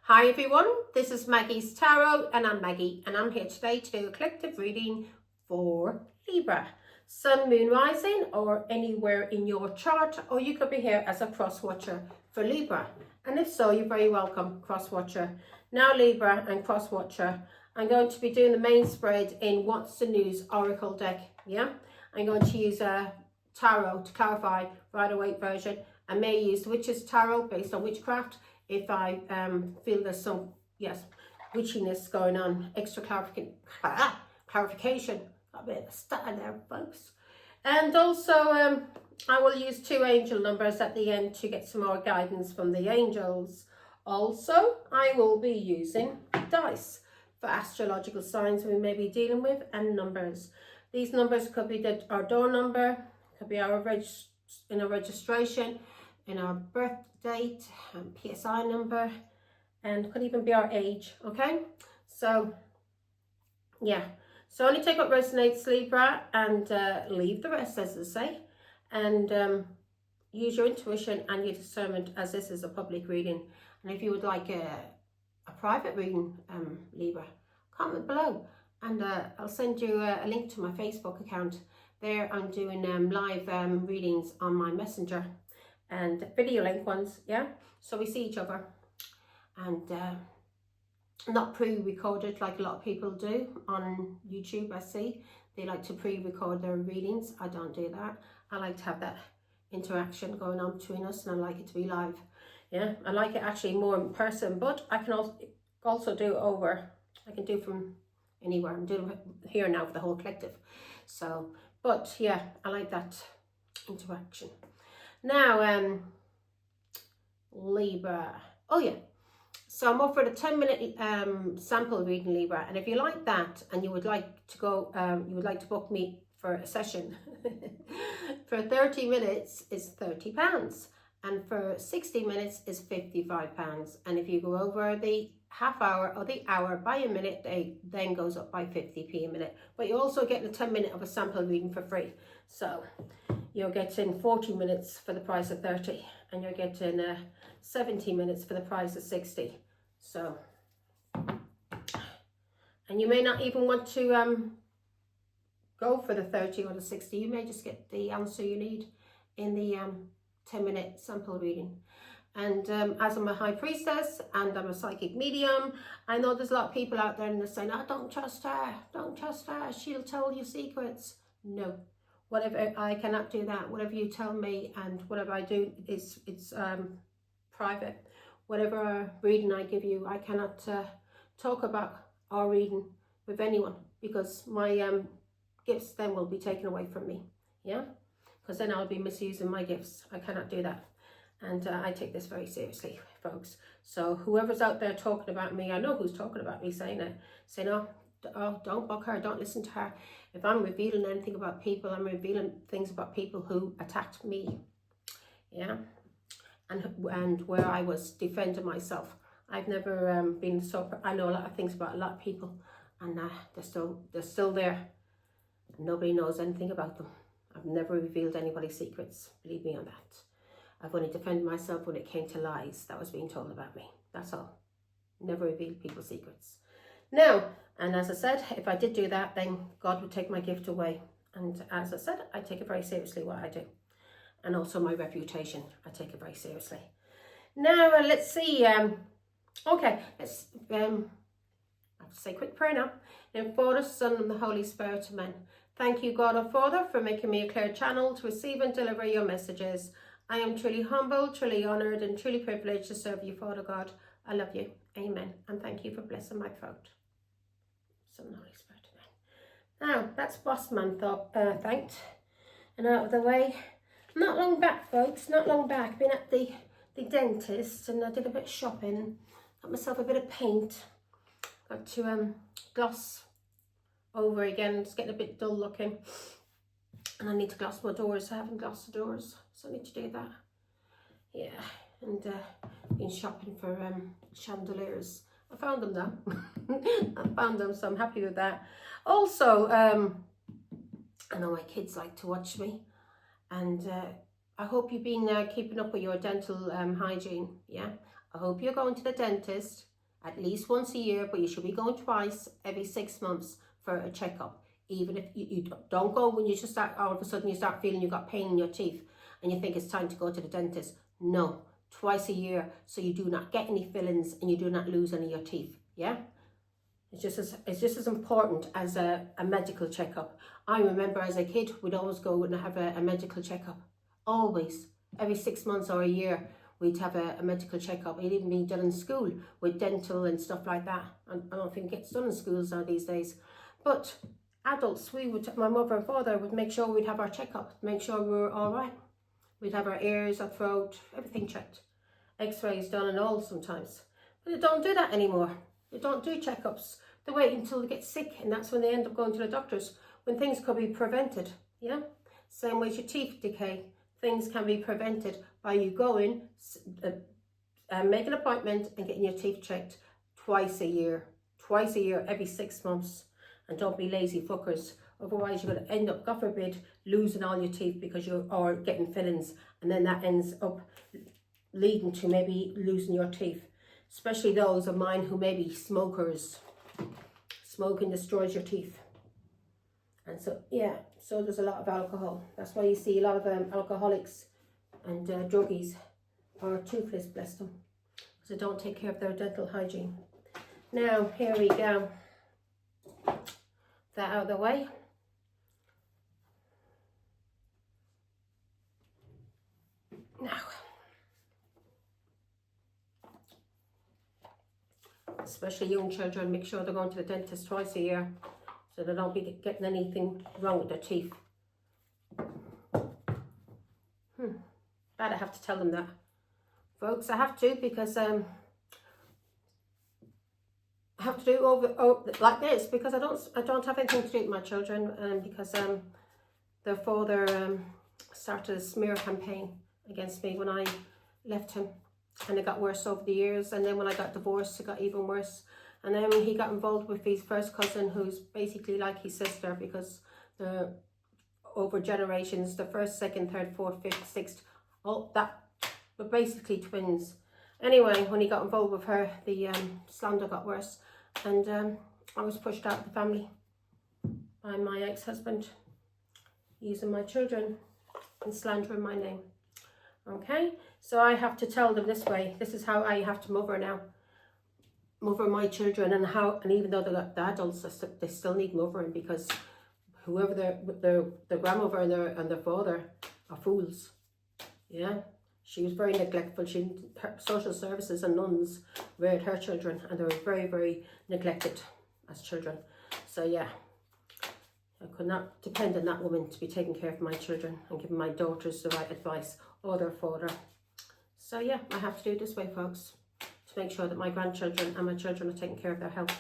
Hi everyone, this is Maggie's Tarot and I'm Maggie and I'm here today to do a collective reading for Libra, Sun, Moon, Rising or anywhere in your chart, or you could be here as a cross watcher for Libra, and if so, you're very welcome, cross watcher. Now Libra and cross watcher, I'm going to be doing the main spread in What's the News Oracle deck. I'm going to use a tarot to clarify Rider-Waite version. I may use the Witch's Tarot based on witchcraft if I feel there's some, witchiness going on, extra clarification. Got a bit of a stutter there, folks. And also, I will use 2 angel numbers at the end to get some more guidance from the angels. Also, I will be using dice for astrological signs we may be dealing with and numbers. These numbers could be our door number, could be our registration, in our birth date and PSI number, and could even be our age. Okay, so so only take what resonates, Libra, and leave the rest, as they say, and use your intuition and your discernment, as this is a public reading. And if you would like a private reading, Libra, comment below and I'll send you a link to my Facebook account. There I'm doing live readings on my messenger and video link ones, so we see each other, and not pre-recorded like a lot of people do on YouTube. I see they like to pre-record their readings. I don't do that. I like to have that interaction going on between us, and I like it to be live. I like it actually more in person, but I can also do over, I can do from anywhere. I'm doing it here now for the whole collective, so but I like that interaction. Now, Libra. So I'm offered a 10-minute sample reading, Libra, and if you like that and you would like to go, you would like to book me for a session for 30 minutes is £30, and for 60 minutes is £55. And if you go over the half hour or the hour by a minute, they then goes up by 50p a minute. But you're also getting a 10-minute of a sample reading for free. So you're getting 40 minutes for the price of 30, and you're getting 70 minutes for the price of 60. So, and you may not even want to go for the 30 or the 60. You may just get the answer you need in the 10-minute sample reading. And as I'm a high priestess and I'm a psychic medium, I know there's a lot of people out there and they're saying, "Oh, don't trust her, she'll tell you secrets." No, whatever, I cannot do that. Whatever you tell me and whatever I do it's private. Whatever reading I give you, I cannot talk about our reading with anyone, because my gifts then will be taken away from me, because then I'll be misusing my gifts. I cannot do that. And I take this very seriously, folks. So whoever's out there talking about me, I know who's talking about me, saying, "Oh, don't book her, don't listen to her." If I'm revealing anything about people, I'm revealing things about people who attacked me, and where I was defending myself. I've never been so. I know a lot of things about a lot of people, and they're still there. Nobody knows anything about them. I've never revealed anybody's secrets. Believe me on that. I've only defended myself when it came to lies that was being told about me. That's all. Never revealed people's secrets. Now, and as I said, if I did do that, then God would take my gift away. And as I said, I take it very seriously what I do. And also my reputation, I take it very seriously. Now, let's see. Okay, let's I have to say a quick prayer now. In Father, Son, and the Holy Spirit, amen. Thank you, God our Father, for making me a clear channel to receive and deliver your messages. I am truly humbled, truly honoured, and truly privileged to serve you, Father God. I love you. Amen. And thank you for blessing my throat. Son, Holy Spirit, amen. Now, that's Boss Man thanked and out of the way. Not long back, folks, not long back. Been at the dentist, and I did a bit of shopping. Got myself a bit of paint. Got to gloss over again. It's getting a bit dull looking. And I need to gloss my doors. I haven't glossed the doors, so I need to do that. And been shopping for chandeliers. I found them though. I found them, so I'm happy with that. Also, I know my kids like to watch me, and I hope you've been keeping up with your dental hygiene. I hope you're going to the dentist at least once a year, but you should be going twice every 6 months for a checkup. Even if you don't go when you just start, all of a sudden you start feeling you've got pain in your teeth and you think it's time to go to the dentist. No, twice a year, so you do not get any fillings and you do not lose any of your teeth. Yeah, it's just as important as a medical checkup. I remember as a kid, we'd always go and have a medical checkup. Always, every 6 months or a year, we'd have a medical checkup. It'd even be done in school with dental and stuff like that. I don't think it gets done in schools now these days. But adults, my mother and father would make sure we'd have our checkup, make sure we were all right. We'd have our ears, our throat, everything checked. X-rays done and all sometimes. But they don't do that anymore. They don't do checkups. They wait until they get sick, and that's when they end up going to the doctors, when things could be prevented. Yeah? Same way as your teeth decay. Things can be prevented by you going, make an appointment and getting your teeth checked twice a year. Twice a year, every 6 months. And don't be lazy fuckers. Otherwise you're going to end up, God forbid, losing all your teeth because you're getting fillings. And then that ends up leading to maybe losing your teeth. Especially those of mine who may be smokers. Smoking destroys your teeth. And so, yeah, so there's a lot of alcohol. That's why you see a lot of alcoholics and druggies are toothless, bless them. Because they don't take care of their dental hygiene. Now, here we go. That out of the way. Now, especially young children, make sure they're going to the dentist twice a year so they don't be getting anything wrong with their teeth. Bad I have to tell them that. Folks, I have to, because I have to do over like this, because I don't have anything to do with my children, because their father started a smear campaign against me when I left him, and it got worse over the years. And then when I got divorced, it got even worse. And then when he got involved with his first cousin, who's basically like his sister, because over generations, the first, second, third, fourth, fifth, sixth, all that, but basically twins. Anyway, when he got involved with her, the slander got worse, and I was pushed out of the family by my ex-husband, using my children and slandering my name. Okay, so I have to tell them this way. This is how I have to mother now. Mother my children, and even though they're the adults, they still need mothering, because whoever their grandmother and their father are fools. Yeah, she was very neglectful. Her social services and nuns reared her children, and they were very, very neglected as children. So yeah, I could not depend on that woman to be taking care of my children and giving my daughters the right advice, or their father. So yeah, I have to do it this way, folks, to make sure that my grandchildren and my children are taking care of their health.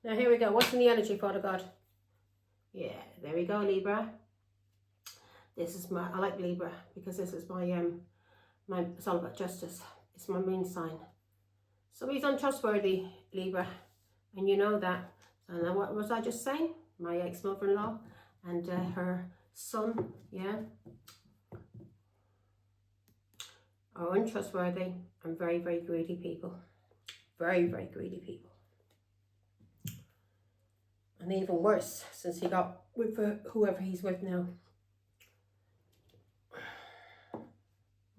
Now here we go. What's in the energy, Father God? Yeah, there we go, Libra. This is I like Libra, because this is my it's all about justice. It's my moon sign. Somebody's untrustworthy, Libra, and you know that. And what was I just saying? My ex-mother-in-law and her son, yeah, are untrustworthy and very, very greedy people. Very, very greedy people. And even worse, since he got with whoever he's with now.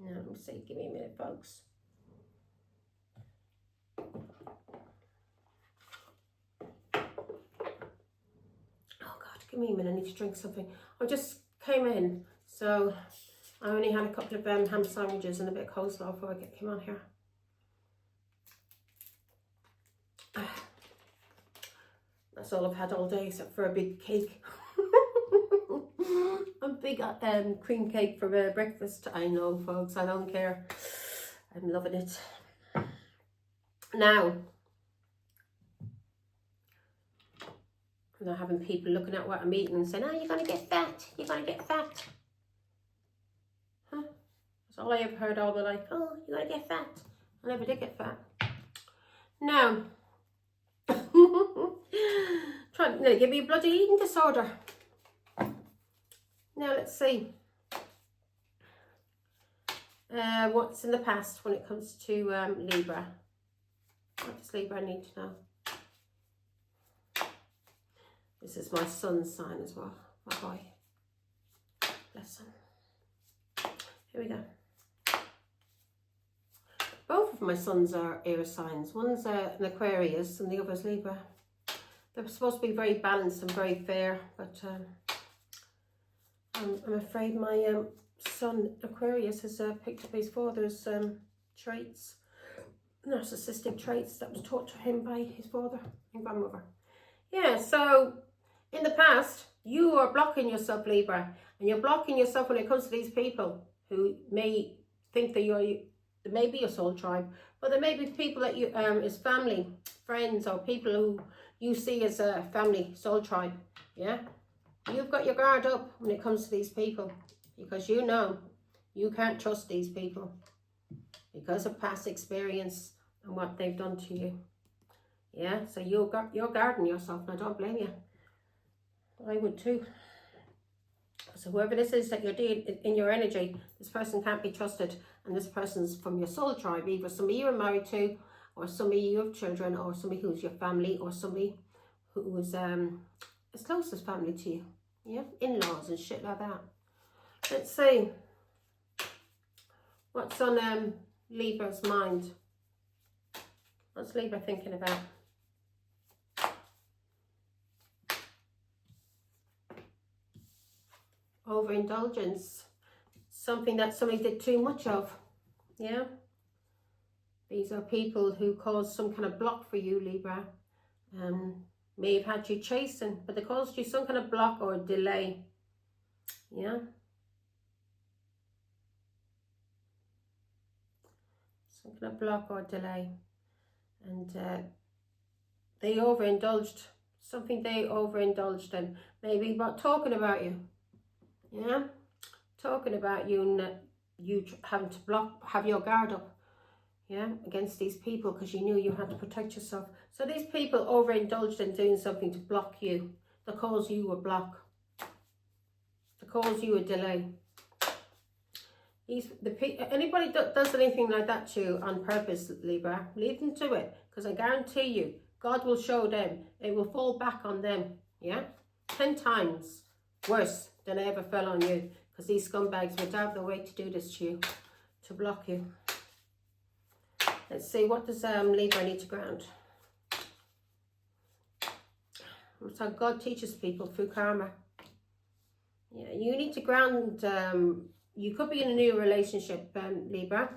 Now, let me see, give me a minute, folks. Oh God, give me a minute, I need to drink something. I just came in, so I only had a couple of ham sandwiches and a bit of coleslaw before I came on here. That's all I've had all day, except for a big cake. A big cream cake for breakfast. I know, folks, I don't care. I'm loving it. Now, I'm not having people looking at what I'm eating and saying, oh, you're going to get fat. You're going to get fat. Huh? That's all I ever heard all my life. Oh, you're going to get fat. I never did get fat. Now, trying to give me a bloody eating disorder. Now let's see what's in the past when it comes to Libra. What does Libra need to know? This is my son's sign as well, my boy. Bless him. Here we go. Both of my sons are air signs. One's an Aquarius and the other's Libra. They're supposed to be very balanced and very fair, but I'm afraid my son Aquarius has picked up his father's traits, narcissistic traits that was taught to him by his father and grandmother. Yeah, so in the past, you are blocking yourself, Libra, and you're blocking yourself when it comes to these people who may think that there may be a soul tribe, but there may be people that you is family, friends, or people who you see as a family soul tribe. Yeah, you've got your guard up when it comes to these people, because you know you can't trust these people because of past experience and what they've done to you. Yeah, so you're guarding yourself, and I don't blame you. I would too. So whoever this is that you're dealing in your energy, this person can't be trusted, and this person's from your soul tribe, either somebody you're married to, or somebody you have children, or somebody who's your family, or somebody who is as close as family to you. Yeah, in-laws and shit like that. Let's see what's on Libra's mind. What's Libra thinking about? Overindulgence, something that somebody did too much of. Yeah, these are people who caused some kind of block for you, Libra. May have had you chasing, but they caused you some kind of block or delay. Yeah, some kind of block or delay, and they overindulged. Something they overindulged in, maybe about talking about you. Yeah, talking about you, and you having to have your guard up, yeah, against these people, because you knew you had to protect yourself. So these people overindulged in doing something to block you, to cause you a block, to cause you a delay. Anybody that does anything like that to you on purpose, Libra, leave them to it, because I guarantee you, God will show them. It will fall back on them, yeah, 10 times worse than I ever fell on you, because these scumbags would have the way to do this to you, to block you. Let's see, what does Libra need to ground? That's how God teaches people, through karma. Yeah, you need to ground. You could be in a new relationship, Libra.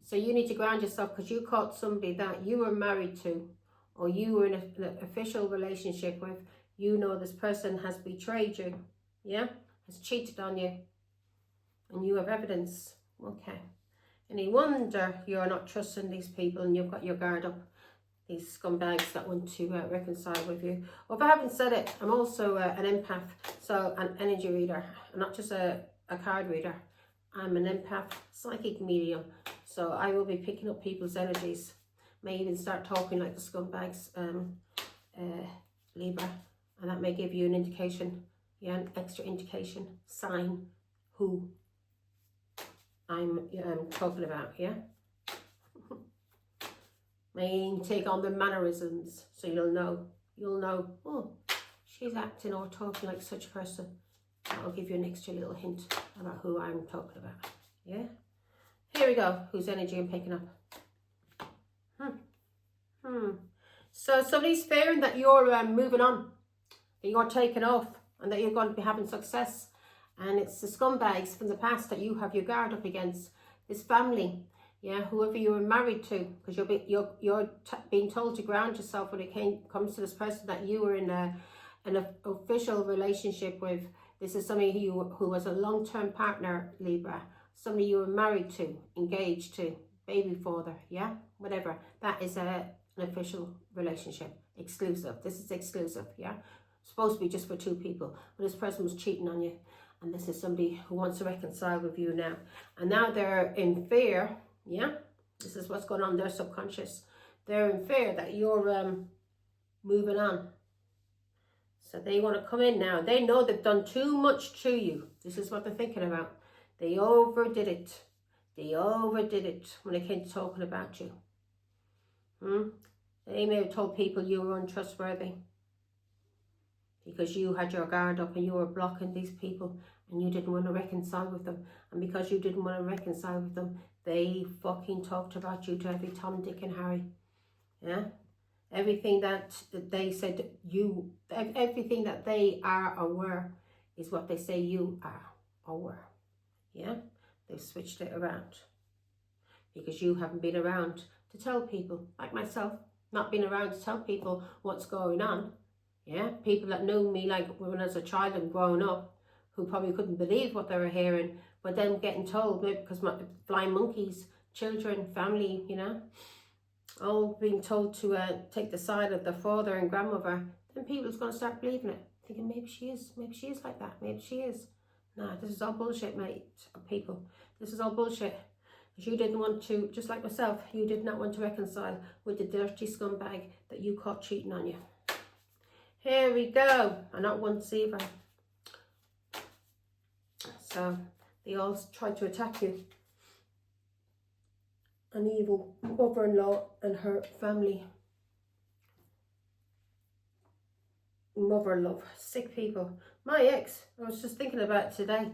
So you need to ground yourself, because you caught somebody that you were married to, or you were in an official relationship with. You know this person has betrayed you, yeah, has cheated on you, and you have evidence. Okay. Any wonder you're not trusting these people, and you've got your guard up, these scumbags that want to reconcile with you. Well, if I haven't said it, I'm also an empath, so an energy reader. I'm not just a card reader. I'm an empath, psychic medium, so I will be picking up people's energies. May even start talking like the scumbags, Libra. And that may give you an indication, yeah, an extra indication, sign who I'm talking about, yeah. May take on the mannerisms, so you'll know, oh, she's acting or talking like such a person. I'll give you an extra little hint about who I'm talking about, yeah. Here we go, whose energy I'm picking up. So somebody's fearing that you're moving on, that you're taking off, and that you're going to be having success. And it's the scumbags from the past that you have your guard up against. This family, yeah, whoever you were married to, because you're being told to ground yourself when it comes to this person that you were in an official relationship with. This is somebody who was a long-term partner, Libra. Somebody you were married to, engaged to, baby father, yeah, whatever. That is an official relationship, exclusive. This is exclusive, yeah. Supposed to be just for 2 people, but this person was cheating on you, and this is somebody who wants to reconcile with you now, and now they're in fear, yeah. This is what's going on in their subconscious. They're in fear that you're moving on, so they want to come in now. They know they've done too much to you. This is what they're thinking about. They overdid it. They overdid it when it came to talking about you. They may have told people you were untrustworthy because you had your guard up and you were blocking these people and you didn't want to reconcile with them. And because you didn't want to reconcile with them, they fucking talked about you to every Tom, Dick and Harry. Yeah? Everything that they said you, everything that they are or were is what they say you are or were. Yeah? They've switched it around. Because you haven't been around to tell people, like myself, not been around to tell people what's going on. Yeah? People that knew me like when I was a child and growing up, who probably couldn't believe what they were hearing, but then getting told, maybe because my blind monkeys, children, family, you know, all being told to take the side of their father and grandmother, then people's going to start believing it, thinking maybe she is like that, maybe she is. Nah, this is all bullshit, mate, people. This is all bullshit. Because you didn't want to, just like myself, you did not want to reconcile with the dirty scumbag that you caught cheating on you. Here we go. And not once either. So they all tried to attack you. An evil mother-in-law and her family. Mother love, sick people. My ex, I was just thinking about it today,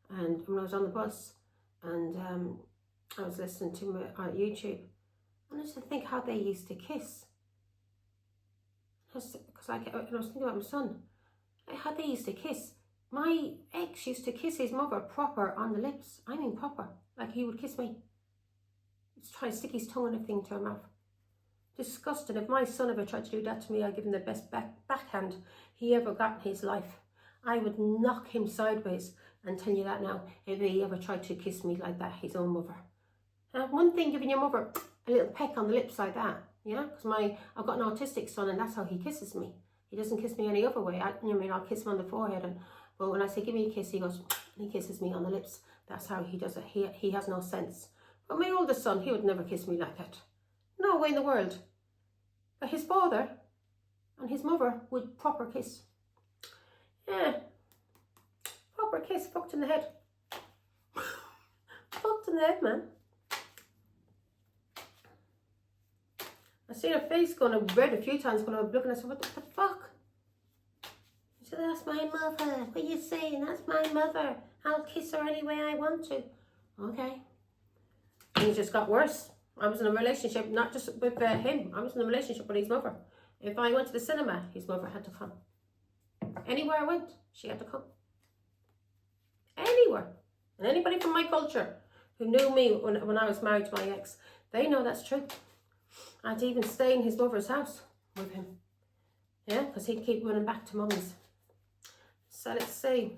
and when I was on the bus, and I was listening to him on YouTube, and I used to think how they used to kiss. Because I was thinking about my son, how they used to kiss. My ex used to kiss his mother proper on the lips. I mean proper, like he would kiss me. He's trying to stick his tongue and everything to her mouth. Disgusting. If my son ever tried to do that to me, I'd give him the best backhand he ever got in his life. I would knock him sideways and tell you that now, if he ever tried to kiss me like that, his own mother. One thing, giving your mother a little peck on the lips like that, yeah, because I've got an autistic son and that's how he kisses me. He doesn't kiss me any other way. I'll kiss him on the forehead, but when I say give me a kiss, he goes, he kisses me on the lips. That's how he does it. He has no sense. But my oldest son, he would never kiss me like that. No way in the world. But his father and his mother would proper kiss. Yeah. Proper kiss, fucked in the head. Fucked in the head, man. I seen her face going red a few times when I was looking at her. What the fuck? She said, that's my mother. What are you saying? That's my mother. I'll kiss her any way I want to. Okay. And it just got worse. I was in a relationship, not just with him. I was in a relationship with his mother. If I went to the cinema, his mother had to come. Anywhere I went, she had to come. Anywhere. And anybody from my culture who knew me when I was married to my ex, they know that's true. I had to even stay in his mother's house with him. Yeah, because he'd keep running back to mummy's. So let's see.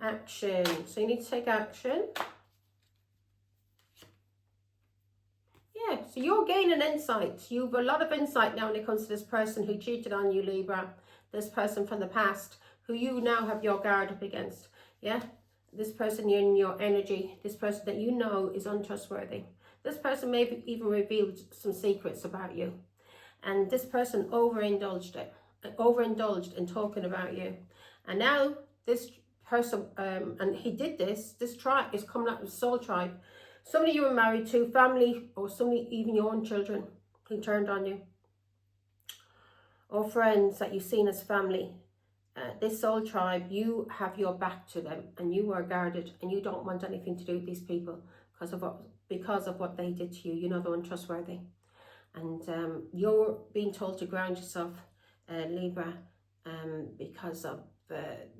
Action. So you need to take action. Yeah, so you're gaining insight. You've a lot of insight now when it comes to this person who cheated on you, Libra. This person from the past who you now have your guard up against. Yeah, this person in your energy. This person that you know is untrustworthy. This person may have even revealed some secrets about you. And this person overindulged in talking about you. And now this person, and he did this tribe is coming up with soul tribe. Somebody you were married to, family, or somebody, even your own children, who turned on you. Or friends that you've seen as family. This soul tribe, you have your back to them and you are guarded and you don't want anything to do with these people because of what they did to you. You know they're untrustworthy. And you're being told to ground yourself, Libra, because of,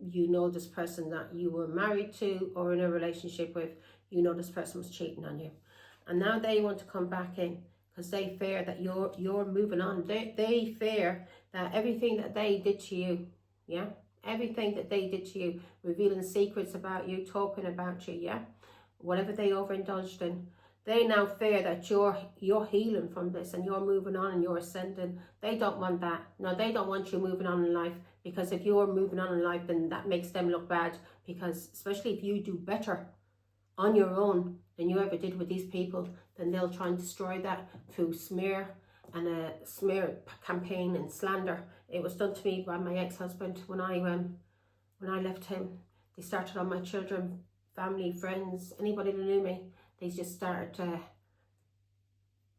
you know this person that you were married to or in a relationship with. You know this person was cheating on you. And now they want to come back in because they fear that you're moving on. They fear that everything that they did to you, yeah? Everything that they did to you, revealing secrets about you, talking about you, yeah? Whatever they overindulged in, they now fear that you're healing from this and you're moving on and you're ascending. They don't want that. No, they don't want you moving on in life, because if you're moving on in life, then that makes them look bad, because especially if you do better on your own than you ever did with these people, then they'll try and destroy that through smear and a smear campaign and slander. It was done to me by my ex-husband when I left him. They started on my children family, friends, anybody that knew me, they just started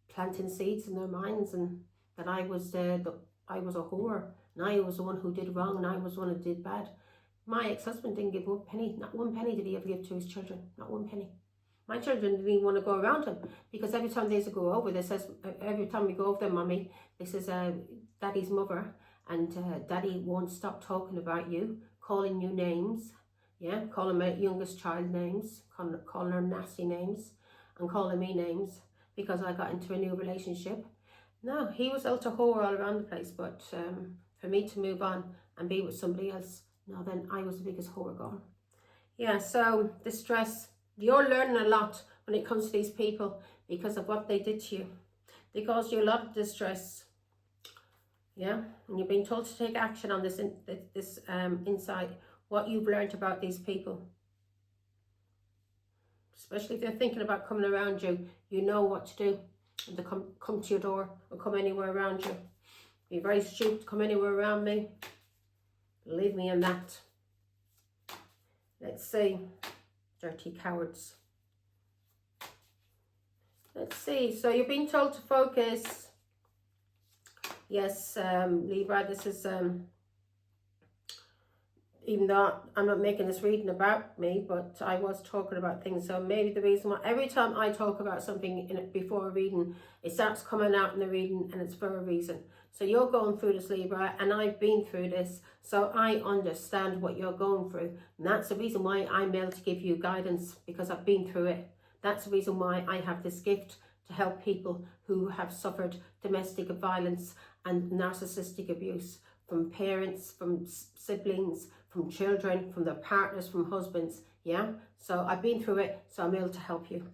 planting seeds in their minds, and that I was I was a whore, and I was the one who did wrong, and I was the one who did bad. My ex-husband didn't give 1 penny, not 1 penny did he ever give to his children, not 1 penny. My children didn't even want to go around him, because every time they used to go over, they says, every time we go over there, Mummy, they says, Daddy's mother and Daddy won't stop talking about you, calling you names, yeah, calling my youngest child names, calling her nasty names, and calling me names, because I got into a new relationship. No, he was out to whore all around the place, but for me to move on and be with somebody else, no, then I was the biggest whore gone. Yeah, so the stress, you're learning a lot when it comes to these people because of what they did to you. They caused you a lot of distress. Yeah, and you've been told to take action on this insight, what you've learned about these people. Especially if they're thinking about coming around you, you know what to do. If they come to your door or come anywhere around you. Be very stupid to come anywhere around me. Believe me in that. Let's see. Dirty cowards. Let's see. So you're being told to focus. Yes, Libra, this is, even though I'm not making this reading about me, but I was talking about things. So maybe the reason why, every time I talk about something in it before a reading, it starts coming out in the reading, and it's for a reason. So you're going through this, Libra, and I've been through this, so I understand what you're going through. And that's the reason why I'm able to give you guidance, because I've been through it. That's the reason why I have this gift to help people who have suffered domestic violence and narcissistic abuse from parents, from siblings, from children, from their partners, from husbands. Yeah, so I've been through it, so I'm able to help you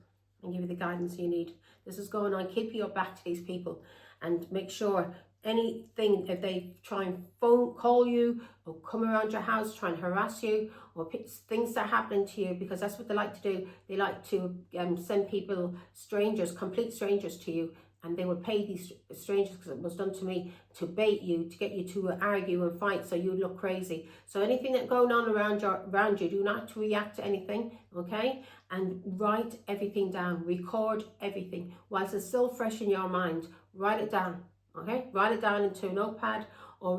and give you the guidance you need. This is going on. Keep your back to these people, and make sure anything, if they try and call you or come around your house, try and harass you, or things that happen to you, because that's what they like to do. They like to send people, strangers, complete strangers to you, and they would pay these strangers, because it was done to me, to bait you, to get you to argue and fight, so you look crazy. So anything that's going on around you, do not react to anything, okay? And write everything down, record everything. Whilst it's still fresh in your mind, write it down, okay? Write it down into a notepad, or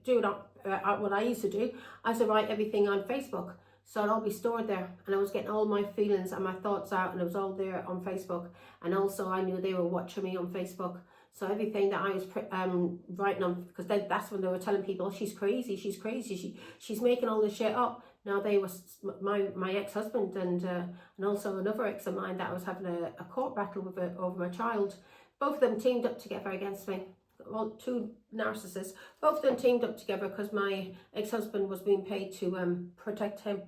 do not, what I used to do, I used to write everything on Facebook. So it'll all be stored there, and I was getting all my feelings and my thoughts out, and it was all there on Facebook. And also I knew they were watching me on Facebook, so everything that I was writing on, because that's when they were telling people, oh, she's crazy, she's making all this shit up. Now they was my ex-husband and also another ex of mine that I was having a court battle with over my child. Both of them teamed up together against me. Well, two narcissists, both of them teamed up together because my ex-husband was being paid to protect him.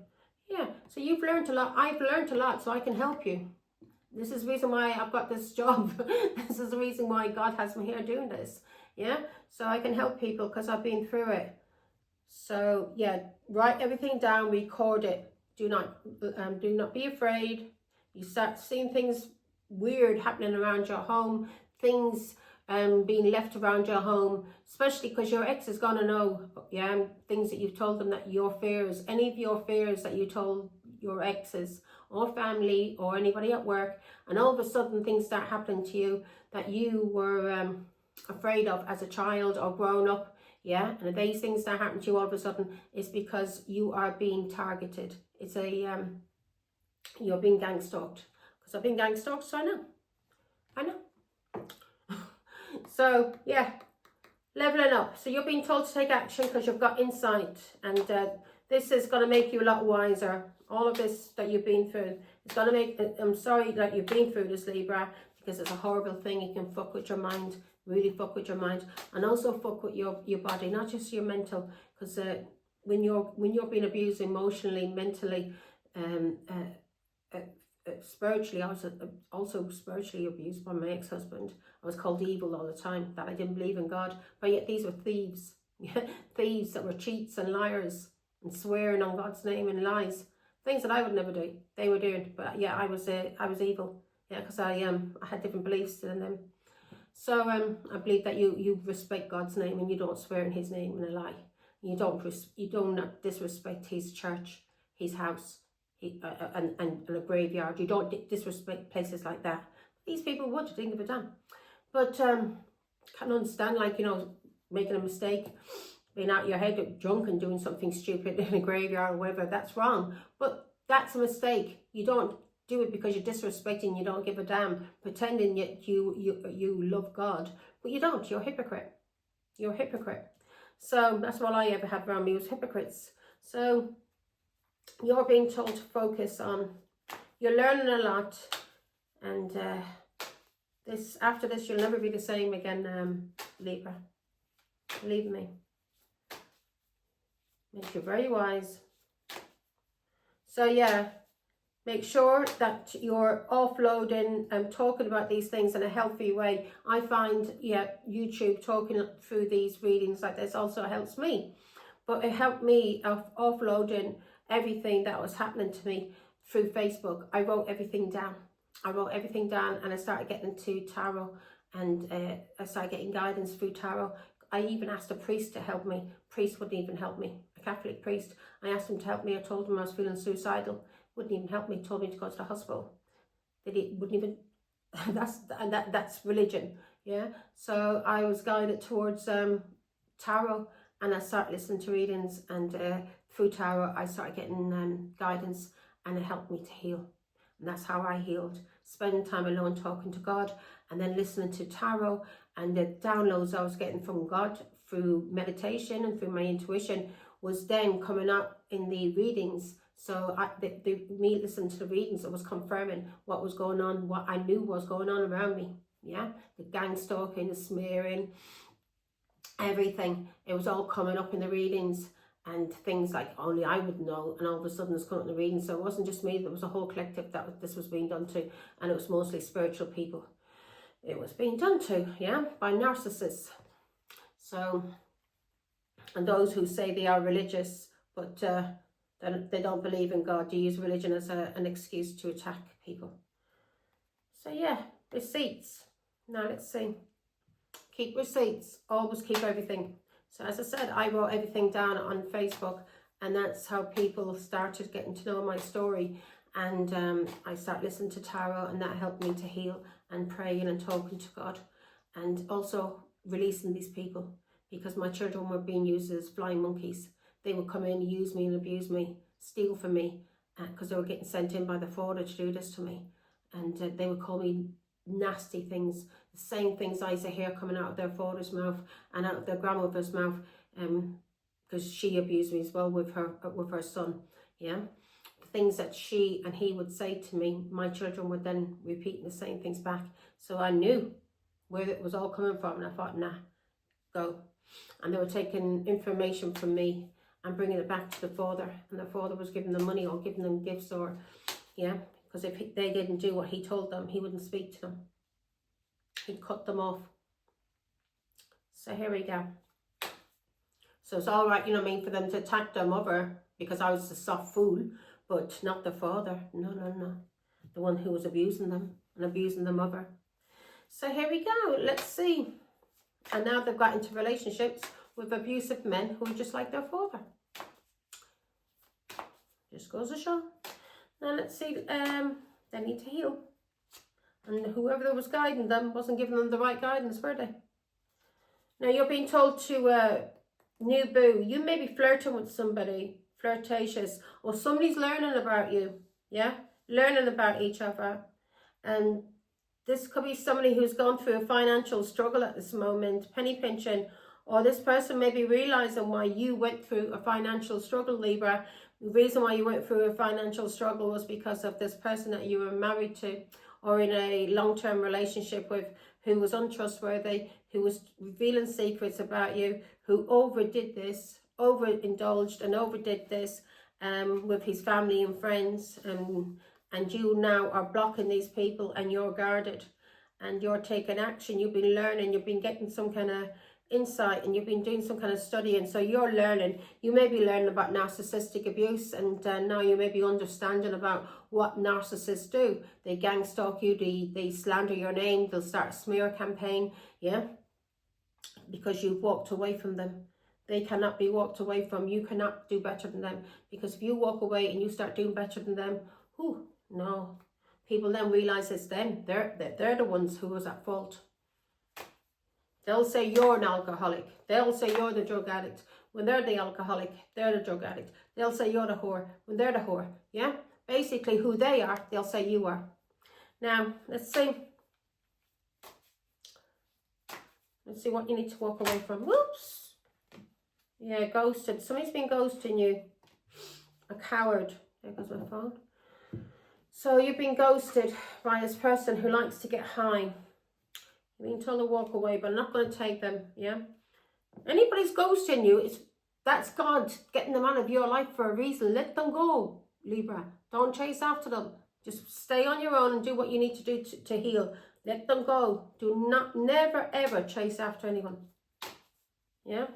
Yeah, so you've learned a lot. I've learned a lot, so I can help you. This is the reason why I've got this job. This is the reason why God has me here doing this. Yeah, so I can help people because I've been through it. So yeah, write everything down, record it. Do not be afraid. You start seeing things weird happening around your home, things being left around your home, especially because your ex is going to know, yeah, things that you've told them, that your fears, any of your fears that you told your exes or family or anybody at work, and all of a sudden things start happening to you that you were afraid of as a child or grown up, yeah, and if these things start happening to you all of a sudden, it's because you are being targeted. It's you're being gang stalked, because I've been gang stalked, so I know. So yeah, leveling up. So you're being told to take action because you've got insight, and this is going to make you a lot wiser. All of this that you've been through, it's going to make, I'm sorry that you've been through this, Libra, because it's a horrible thing. It can fuck with your mind, really fuck with your mind, and also fuck with your body, not just your mental, because when you're being abused emotionally, mentally, spiritually, I was also spiritually abused by my ex-husband. I was called evil all the time, that I didn't believe in God, but yet these were thieves. Thieves that were cheats and liars and swearing on God's name and lies, things that I would never do, they were doing. But yeah, I was evil, yeah, because I had different beliefs than them. So I believe that you respect God's name and you don't swear in his name in a lie. You do not disrespect his church, his house, and a graveyard. You don't disrespect places like that. These people would, didn't give a damn. But can't understand, like, making a mistake, being out your head drunk and doing something stupid in a graveyard or whatever. That's wrong. But that's a mistake. You don't do it because you're disrespecting. You don't give a damn, pretending that you love God, but you don't. You're a hypocrite. You're a hypocrite. So that's all I ever had around me was hypocrites. So you're being told to focus on, you're learning a lot, and after this you'll never be the same again, Libra. Believe me. Makes you very wise. So yeah, make sure that you're offloading and talking about these things in a healthy way. I find, YouTube, talking through these readings like this also helps me. But it helped me offloading everything that was happening to me through Facebook. I wrote everything down. And I started getting into tarot, and I started getting guidance through tarot. I even asked a priest to help me. Priest wouldn't even help me. A Catholic priest. I asked him to help me. I told him I was feeling suicidal. Wouldn't even help me. Told me to go to the hospital. He wouldn't even. That's religion. Yeah. So I was guided towards tarot, and I started listening to readings, and through tarot I started getting guidance, and it helped me to heal. And that's how I healed. Spending time alone talking to God, and then listening to tarot, and the downloads I was getting from God through meditation and through my intuition was then coming up in the readings. So me listening to the readings, it was confirming what was going on, what I knew was going on around me. Yeah, the gang stalking, the smearing, everything. It was all coming up in the readings, and things like only I would know, and all of a sudden it's coming up in the readings. So it wasn't just me, there was a whole collective that this was being done to, and it was mostly spiritual people. It was being done to, yeah, by narcissists. So, and those who say they are religious, but they don't believe in God, they use religion as an excuse to attack people. So yeah, receipts. Now let's see. Keep receipts. Always keep everything. So as I said, I wrote everything down on Facebook, and that's how people started getting to know my story. And I started listening to tarot, and that helped me to heal, and praying and talking to God, and also releasing these people, because my children were being used as flying monkeys. They would come in, use me and abuse me, steal from me, because they were getting sent in by the father to do this to me. And they would call me nasty things, the same things I used to hear coming out of their father's mouth and out of their grandmother's mouth, because she abused me as well with her son. Yeah, the things that she and he would say to me, my children would then repeat the same things back. So I knew where it was all coming from, and I thought, nah, go. And they were taking information from me and bringing it back to the father, and the father was giving them money or giving them gifts, or yeah, because if they didn't do what he told them, he wouldn't speak to them. He'd cut them off. So here we go. So it's all right, you know what I mean, for them to attack their mother because I was the soft fool, but not the father. No, no, no. The one who was abusing them and abusing the mother. So here we go. Let's see. And now they've got into relationships with abusive men who are just like their father. Just goes to show. Now let's see. They need to heal. And whoever was guiding them wasn't giving them the right guidance, were they? Now you're being told to new boo. You may be flirting with somebody, flirtatious, or somebody's learning about you. Yeah, learning about each other. And this could be somebody who's gone through a financial struggle at this moment, penny pinching, or this person may be realizing why you went through a financial struggle, Libra. The reason why you went through a financial struggle was because of this person that you were married to or in a long-term relationship with, who was untrustworthy, who was revealing secrets about you, who overdid this, overindulged and overdid this with his family and friends, and you now are blocking these people, and you're guarded and you're taking action. You've been learning, you've been getting some kind of insight, and you've been doing some kind of studying. So you're learning. You may be learning about narcissistic abuse, and now you may be understanding about what narcissists do. They gang stalk you, they slander your name, they'll start a smear campaign, yeah, because you've walked away from them. They cannot be walked away from. You cannot do better than them, because if you walk away and you start doing better than them, whew, no. People then realise it's them. They're the ones who was at fault. They'll say you're an alcoholic. They'll say you're the drug addict. When they're the alcoholic, they're the drug addict. They'll say you're the whore when they're the whore. Yeah? Basically who they are, they'll say you are. Now, let's see. Let's see what you need to walk away from. Whoops. Yeah, ghosted. Somebody's been ghosting you. A coward. There goes my phone. So you've been ghosted by this person who likes to get high. You're being told to walk away, but I'm not going to take them, yeah? Anybody's ghosting you, that's God getting them out of your life for a reason. Let them go, Libra. Don't chase after them. Just stay on your own and do what you need to do to heal. Let them go. Do not, never, ever chase after anyone. Yeah?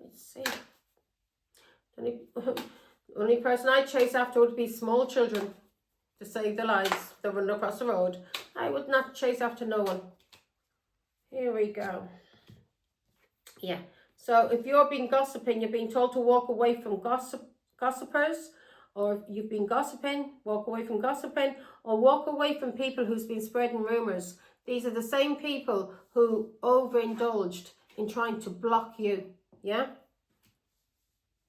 Let's see. The only person I'd chase after would be small children to save their lives. They're running across the road. I would not chase after no one. Here we go. Yeah. So if you're being gossiping, you're being told to walk away from gossipers, or you've been gossiping, walk away from gossiping, or walk away from people who's been spreading rumours. These are the same people who overindulged in trying to block you. Yeah?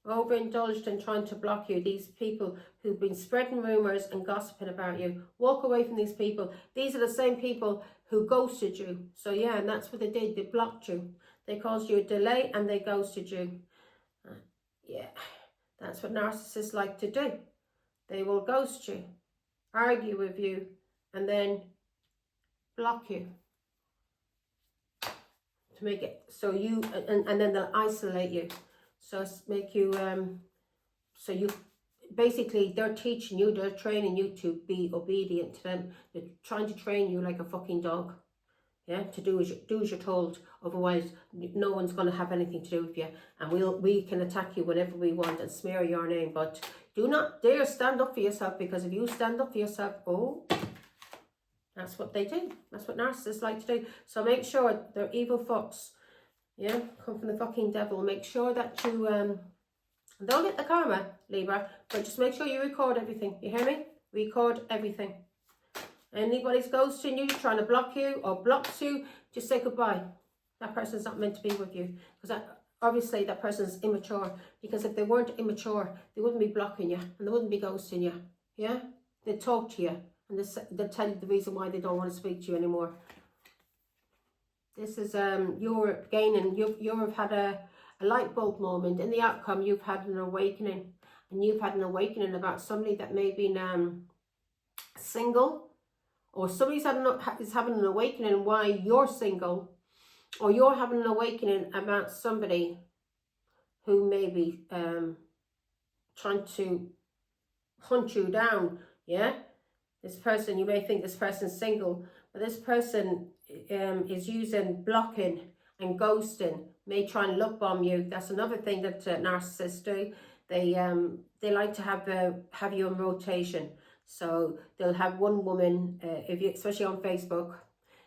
Overindulged in trying to block you. These people who've been spreading rumours and gossiping about you. Walk away from these people. These are the same people who ghosted you. So yeah, and that's what they did. They blocked you. They caused you a delay and they ghosted you. Yeah, that's what narcissists like to do. They will ghost you, argue with you, and then block you. To make it so you, and then they'll isolate you. So make you, so you, basically they're teaching you, they're training you to be obedient to them. They're trying to train you like a fucking dog. Yeah, to do as you're told. Otherwise, no one's going to have anything to do with you. And we can attack you whenever we want and smear your name. But do not dare stand up for yourself, because if you stand up for yourself, oh, that's what they do. That's what narcissists like to do. So make sure they're evil fucks. Yeah, come from the fucking devil. Make sure that you, don't get the karma, Libra, but just make sure you record everything. You hear me? Record everything. Anybody's ghosting you, trying to block you or blocks you, just say goodbye. That person's not meant to be with you. Because obviously that person's immature. Because if they weren't immature, they wouldn't be blocking you and they wouldn't be ghosting you. Yeah? They'd talk to you and they'd tell you the reason why they don't want to speak to you anymore. This is, you're gaining, you've had a light bulb moment. In the outcome, you've had an awakening. And you've had an awakening about somebody that may be single. Or somebody's is having an awakening why you're single. Or you're having an awakening about somebody who may be trying to hunt you down. Yeah? This person, you may think this person's single. But this person is using blocking and ghosting. May try and love bomb you. That's another thing that narcissists do. They like to have you in rotation. So they'll have one woman, especially on Facebook,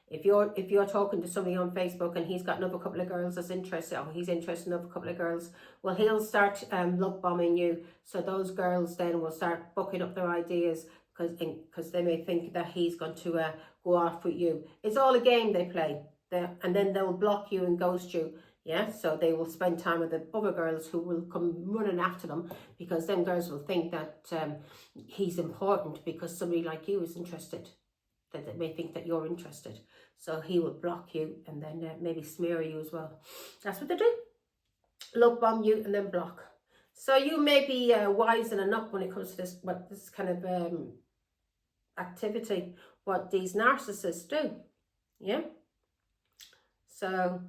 if you're talking to somebody on Facebook and he's got another couple of girls that's interested, or he's interested in another couple of girls, well, he'll start love bombing you. So those girls then will start booking up their ideas because they may think that he's going to go off with you. It's all a game they play, and then they'll block you and ghost you. Yeah, so they will spend time with the other girls who will come running after them, because them girls will think that he's important because somebody like you is interested, that they may think that you're interested. So he will block you and then maybe smear you as well. That's what they do. Love bomb you and then block. So you may be wising up when it comes to this kind of activity, what these narcissists do. Yeah. So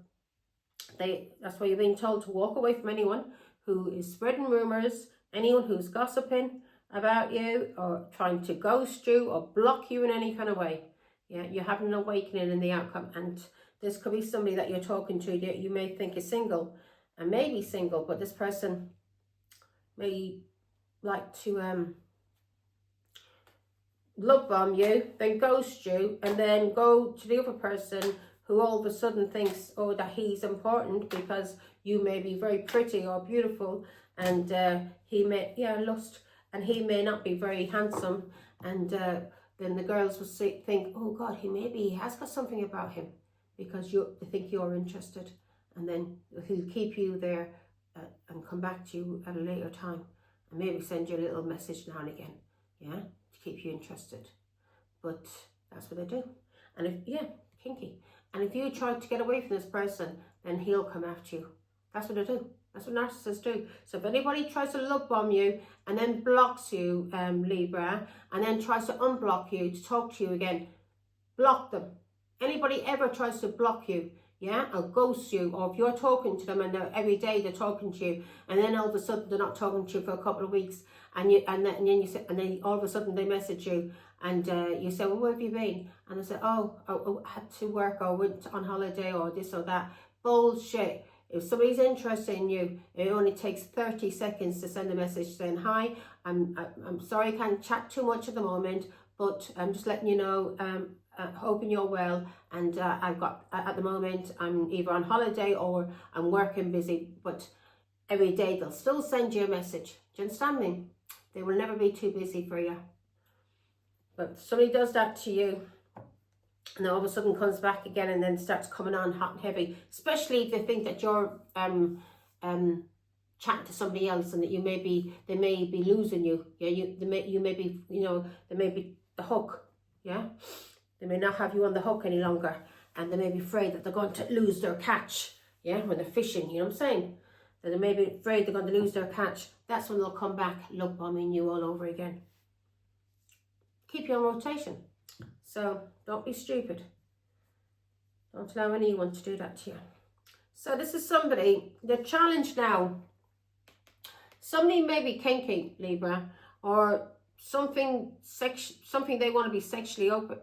that's why you're being told to walk away from anyone who is spreading rumours, anyone who's gossiping about you or trying to ghost you or block you in any kind of way. Yeah, you're having an awakening in the outcome, and this could be somebody that you're talking to that you may think is single, and may be single, but this person may like to love bomb you, then ghost you, and then go to the other person who all of a sudden thinks, oh, that he's important because you may be very pretty or beautiful, and he may, lust, and he may not be very handsome, and then the girls will think, oh God, he has got something about him, because they think you're interested, and then he'll keep you there and come back to you at a later time, and maybe send you a little message now and again, to keep you interested. But that's what they do. And if, kinky. And if you try to get away from this person, then he'll come after you. That's what they do. That's what narcissists do. So if anybody tries to love bomb you and then blocks you, Libra, and then tries to unblock you to talk to you again, block them. Anybody ever tries to block you, or ghost you, or if you're talking to them and every day they're talking to you, and then all of a sudden they're not talking to you for a couple of weeks, and then all of a sudden they message you, and you say, well, where have you been? And they say, oh, I had to work, or went on holiday, or this or that. Bullshit. If somebody's interested in you, it only takes 30 seconds to send a message saying, hi, I'm sorry I can't chat too much at the moment, but I'm just letting you know, hoping you're well, and at the moment I'm either on holiday or I'm working busy, but every day they'll still send you a message. Do you understand me? They will never be too busy for you. But somebody does that to you, and all of a sudden comes back again, and then starts coming on hot and heavy, especially if they think that you're chatting to somebody else, and that they may be losing you. They may be the hook. They may not have you on the hook any longer, and they may be afraid that they're going to lose their catch. When they're fishing, you know what I'm saying? That they may be afraid they're going to lose their catch. That's when they'll come back love bombing you all over again. Keep you on rotation. So don't be stupid. Don't allow anyone to do that to you. So this is somebody, the challenge now. Somebody may be kinky, Libra, or something they want to be sexually open.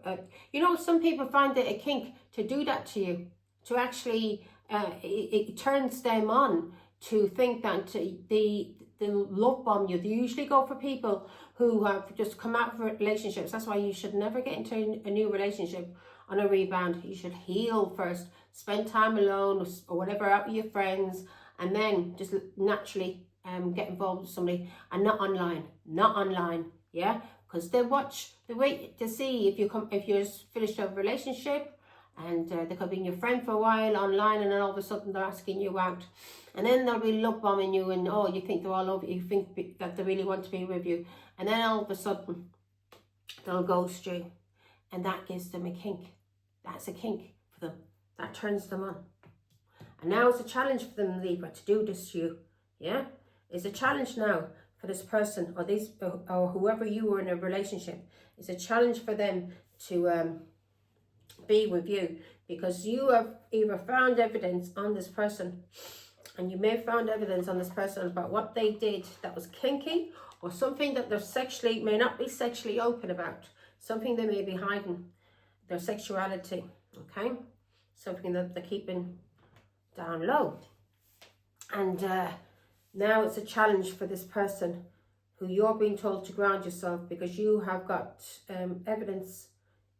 Some people find it a kink to do that to you, to actually, it turns them on to think that they'll love bomb you. They usually go for people who have just come out of relationships. That's why you should never get into a new relationship on a rebound. You should heal first, spend time alone or whatever, out with your friends, and then just naturally get involved with somebody, and not online, because they wait to see if you're finished a relationship, and they could be your friend for a while online, and then all of a sudden they're asking you out, and then they'll be love bombing you, and you think they're all over you, think that they really want to be with you, and then all of a sudden they'll ghost you, and that gives them a kink. That's a kink for them. That turns them on. And now it's a challenge for them, Libra, to do this to you. It's a challenge now for this person, or whoever you were in a relationship. It's a challenge for them to be with you, because you have either found evidence on this person, and you may have found evidence on this person about what they did that was kinky, or something that they're may not be sexually open about, something they may be hiding, their sexuality, okay? Something that they're keeping down low. And now it's a challenge for this person who you're being told to ground yourself, because you have got evidence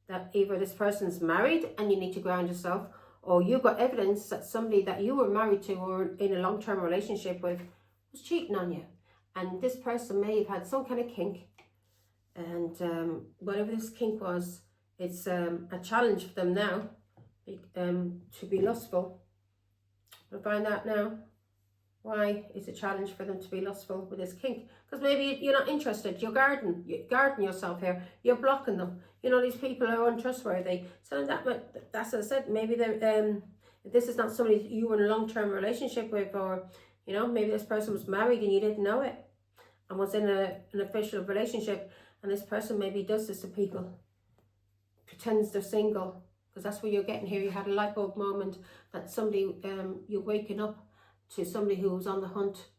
that either this person's married and you need to ground yourself, or you've got evidence that somebody that you were married to or in a long-term relationship with was cheating on you. And this person may have had some kind of kink, and whatever this kink was, it's a challenge for them now to be lustful. We'll find out now why it's a challenge for them to be lustful with this kink. Because maybe you're not interested. You garden yourself here. You're blocking them. These people are untrustworthy. So that's what I said. Maybe this is not somebody you were in a long-term relationship with, or maybe this person was married and you didn't know it, and was in an official relationship, and this person maybe does this to people, pretends they're single, because that's what you're getting here. You had a light bulb moment that somebody, you're waking up to somebody who was on the hunt,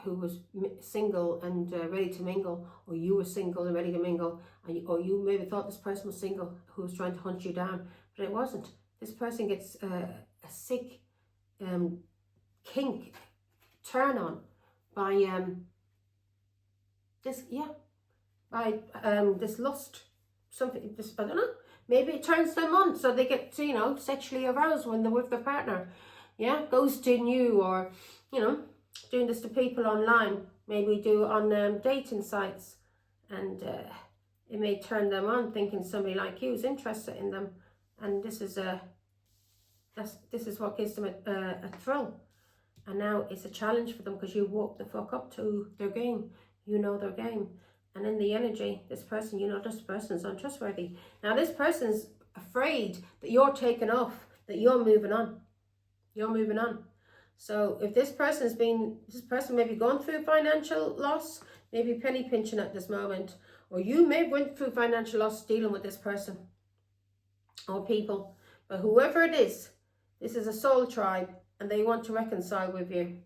who was single and ready to mingle, or you were single and ready to mingle, or you maybe thought this person was single who was trying to hunt you down, but it wasn't. This person gets a sick kink turn on by this lust, something. I don't know. Maybe it turns them on so they get, you know, sexually aroused when they're with their partner. Yeah, ghosting you, or, you know, doing this to people online. Maybe do on dating sites, and it may turn them on, thinking somebody like you is interested in them, and this is what gives them a thrill. And now it's a challenge for them because you walk the fuck up to their game. You know their game. And in the energy, this person, you know, this person's untrustworthy. Now this person's afraid that you're taking off, that you're moving on. You're moving on. So if this person may be going through financial loss, maybe penny pinching at this moment, or you may have went through financial loss dealing with this person or people. But whoever it is, this is a soul tribe, and they want to reconcile with you.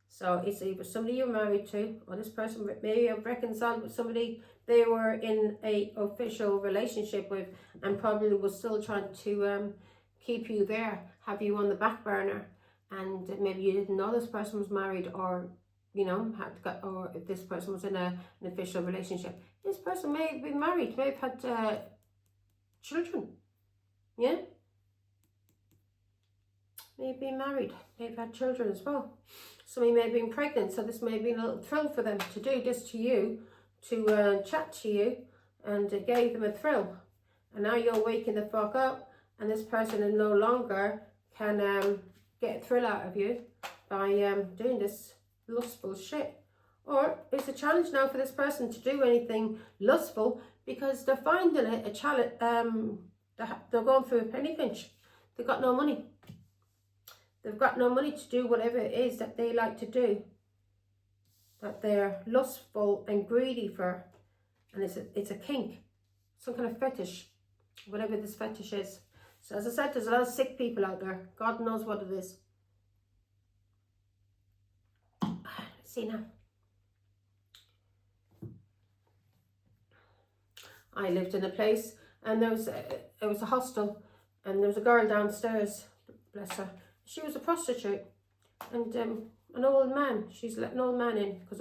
So it's either somebody you're married to, or this person may have reconciled with somebody they were in a official relationship with, and probably was still trying to keep you there, have you on the back burner, and maybe you didn't know this person was married, or, you know, or if this person was in an official relationship. This person may have been married, may have had children. Yeah? May have been married, may have had children as well. Somebody may have been pregnant, so this may have been a little thrill for them to do this to you, to chat to you, and it gave them a thrill. And now you're waking the fuck up, and this person no longer can get a thrill out of you by doing this lustful shit. Or it's a challenge now for this person to do anything lustful, because they're finding it a challenge. They're going through a penny pinch. They've got no money. They've got no money to do whatever it is that they like to do, that they're lustful and greedy for. And it's a kink, some kind of fetish, whatever this fetish is. So as I said, there's a lot of sick people out there. God knows what it is. Let's see now. I lived in a place, and there was a hostel, and there was a girl downstairs, bless her. She was a prostitute, and an old man, she's let an old man in, because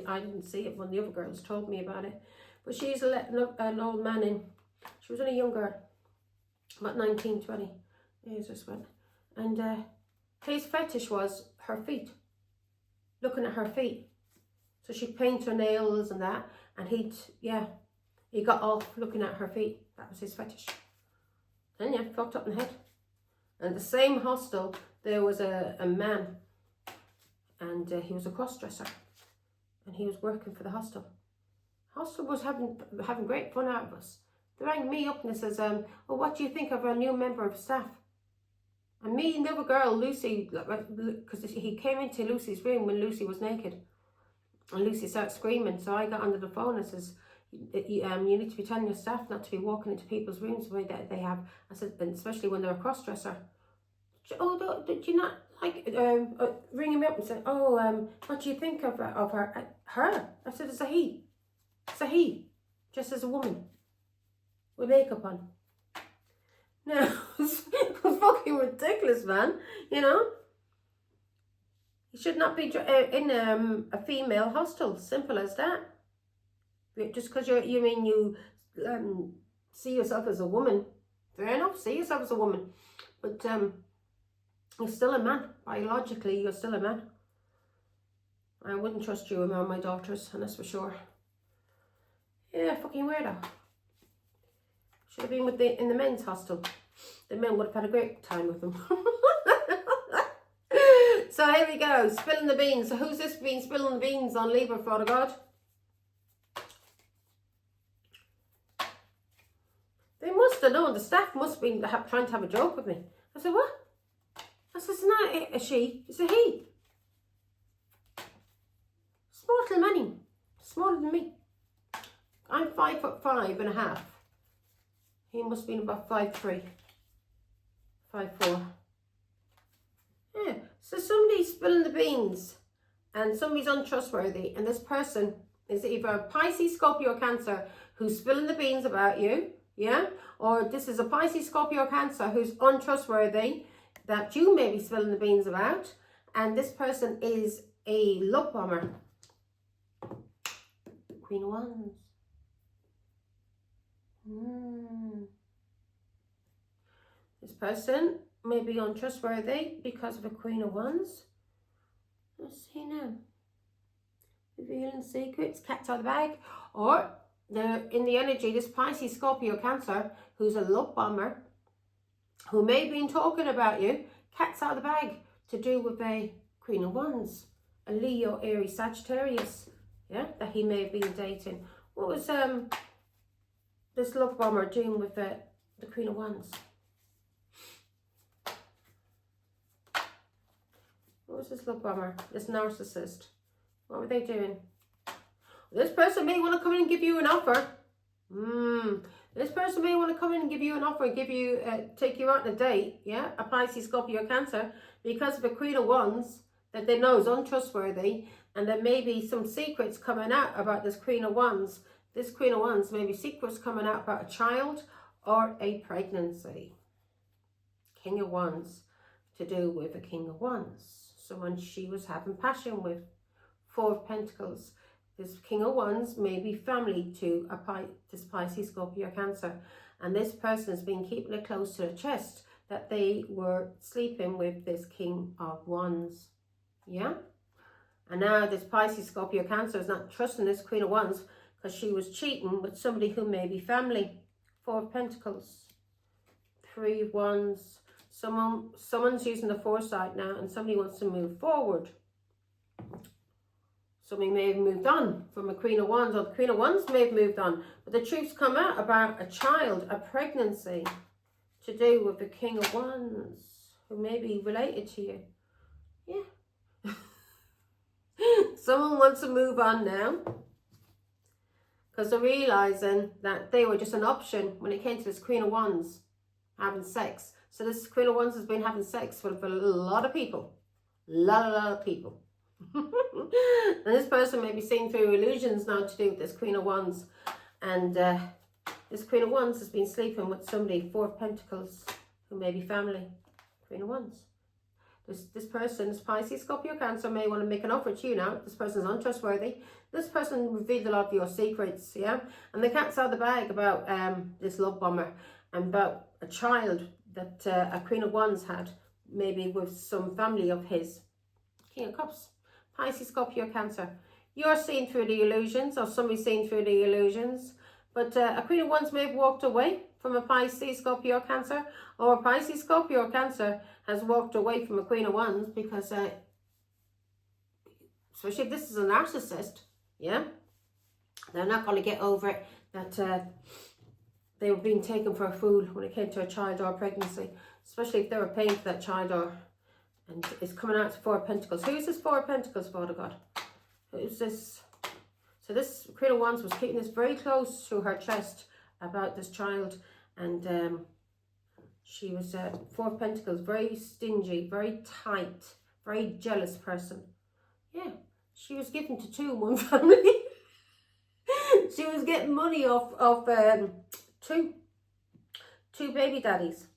I didn't see it, one of the other girls told me about it, but she's let an old man in. She was only a young girl, about 19, 20 years just went, and his fetish was her feet, looking at her feet. So she'd paint her nails and that, and he got off looking at her feet. That was his fetish. And yeah, fucked up in the head. And the same hostel, there was a man, and he was a cross-dresser, and he was working for the hostel. Hostel was having great fun out of us. They rang me up and they says, well, what do you think of our new member of staff? And me and the other girl, Lucy, because he came into Lucy's room when Lucy was naked, and Lucy started screaming. So I got under the phone and says, you need to be telling your staff not to be walking into people's rooms the way that they have. I said, and especially when they're a cross-dresser. Oh, did you not like ringing me up and saying, oh, what do you think of her? Her? I said, it's a he. It's a he, just as a woman with makeup on. No, it's fucking ridiculous, man. You know, you should not be in a female hostel. Simple as that. Just because you see yourself as a woman, fair enough, see yourself as a woman, but you're still a man. Biologically, you're still a man. I wouldn't trust you around my daughters, and that's for sure. Yeah, fucking weirdo. Should have been in the men's hostel. The men would have had a great time with them. So here we go, spilling the beans. So who's this been spilling the beans on Libra, Father God? They must have known. The staff must have been trying to have a joke with me. I said, what? I said, it's not a she, it's a he. Smarter than me. Smaller than me. I'm 5'5.5". He must have been about 5'3", 5'4". Yeah, so somebody's spilling the beans, and somebody's untrustworthy, and this person is either a Pisces, Scorpio, Cancer who's spilling the beans about you, yeah, or this is a Pisces, Scorpio, Cancer who's untrustworthy that you may be spilling the beans about, and this person is a love bomber. Queen of Wands. This person may be untrustworthy because of a Queen of Wands. Let's see now. Revealing secrets, cats out of the bag. Or they're in the energy, this Pisces, Scorpio, Cancer, who's a love bomber, who may have been talking about you, cats out of the bag, to do with a Queen of Wands, a Leo, Aries, Sagittarius, yeah, that he may have been dating. What was this love bomber doing with the Queen of Wands? What was this love bomber, this narcissist? What were they doing? This person may want to come in and give you an offer. This person may want to come in and give you an offer, give you, take you out on a date, yeah? A Pisces, Scorpio, Cancer, because of a Queen of Wands that they know is untrustworthy, and there may be some secrets coming out about this Queen of Wands. This Queen of Wands, maybe secrets coming out about a child or a pregnancy. King of Wands, to do with a King of Wands. Someone she was having passion with. Four of Pentacles. This King of Wands may be family to this Pisces, Scorpio, Cancer. And this person has been keeping it close to the chest that they were sleeping with this King of Wands. Yeah? And now this Pisces, Scorpio, Cancer is not trusting this Queen of Wands because she was cheating with somebody who may be family. Four of Pentacles. Three of Wands. Someone's using the foresight now and somebody wants to move forward. Somebody may have moved on from a Queen of Wands, or the Queen of Wands may have moved on. But the truth's come out about a child, a pregnancy, to do with the King of Wands, who may be related to you. Yeah. Someone wants to move on now, because they're realising that they were just an option when it came to this Queen of Wands, having sex. So this Queen of Wands has been having sex with a lot of people. A lot of people. And this person may be seeing through illusions now to do with this Queen of Wands. And this Queen of Wands has been sleeping with somebody, Four of Pentacles, who may be family. Queen of Wands. This person, this Pisces, Scorpio, Cancer, may want to make an offer to you now. This person is untrustworthy. This person revealed a lot of your secrets, yeah? And the cat's out of the bag about this love bomber and about a child that a Queen of Wands had, maybe with some family of his. King of Cups. Pisces, Scorpio, Cancer. You're seeing through the illusions, or somebody's seeing through the illusions. But a Queen of Wands may have walked away from a Pisces, Scorpio, Cancer. Or a Pisces, Scorpio, Cancer has walked away from a Queen of Wands because, especially if this is a narcissist, yeah? They're not going to get over it that they were being taken for a fool when it came to a child or a pregnancy. Especially if they were paying for that child or... And it's coming out to Four of Pentacles. Who is this Four of Pentacles, Father God? Who is this? So this Queen of Wands was keeping this very close to her chest about this child. And she was Four of Pentacles, very stingy, very tight, very jealous person. Yeah, she was given to two in one family. She was getting money off two baby daddies.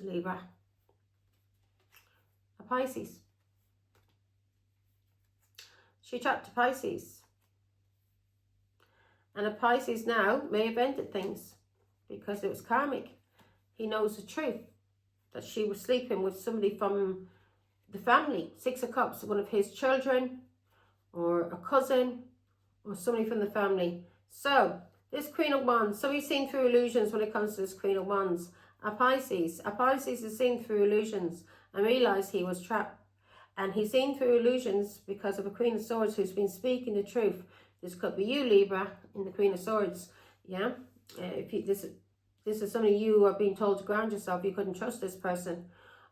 Libra. Pisces. She trapped a Pisces. And a Pisces now may have ended things because it was karmic. He knows the truth that she was sleeping with somebody from the family. Six of Cups, one of his children or a cousin or somebody from the family. So this Queen of Wands, somebody's seen through illusions when it comes to this Queen of Wands. A Pisces is seen through illusions and realised he was trapped. And he's seen through illusions because of a Queen of Swords who's been speaking the truth. This could be you, Libra, in the Queen of Swords. Yeah? If you, this is something you are being told to ground yourself. You couldn't trust this person.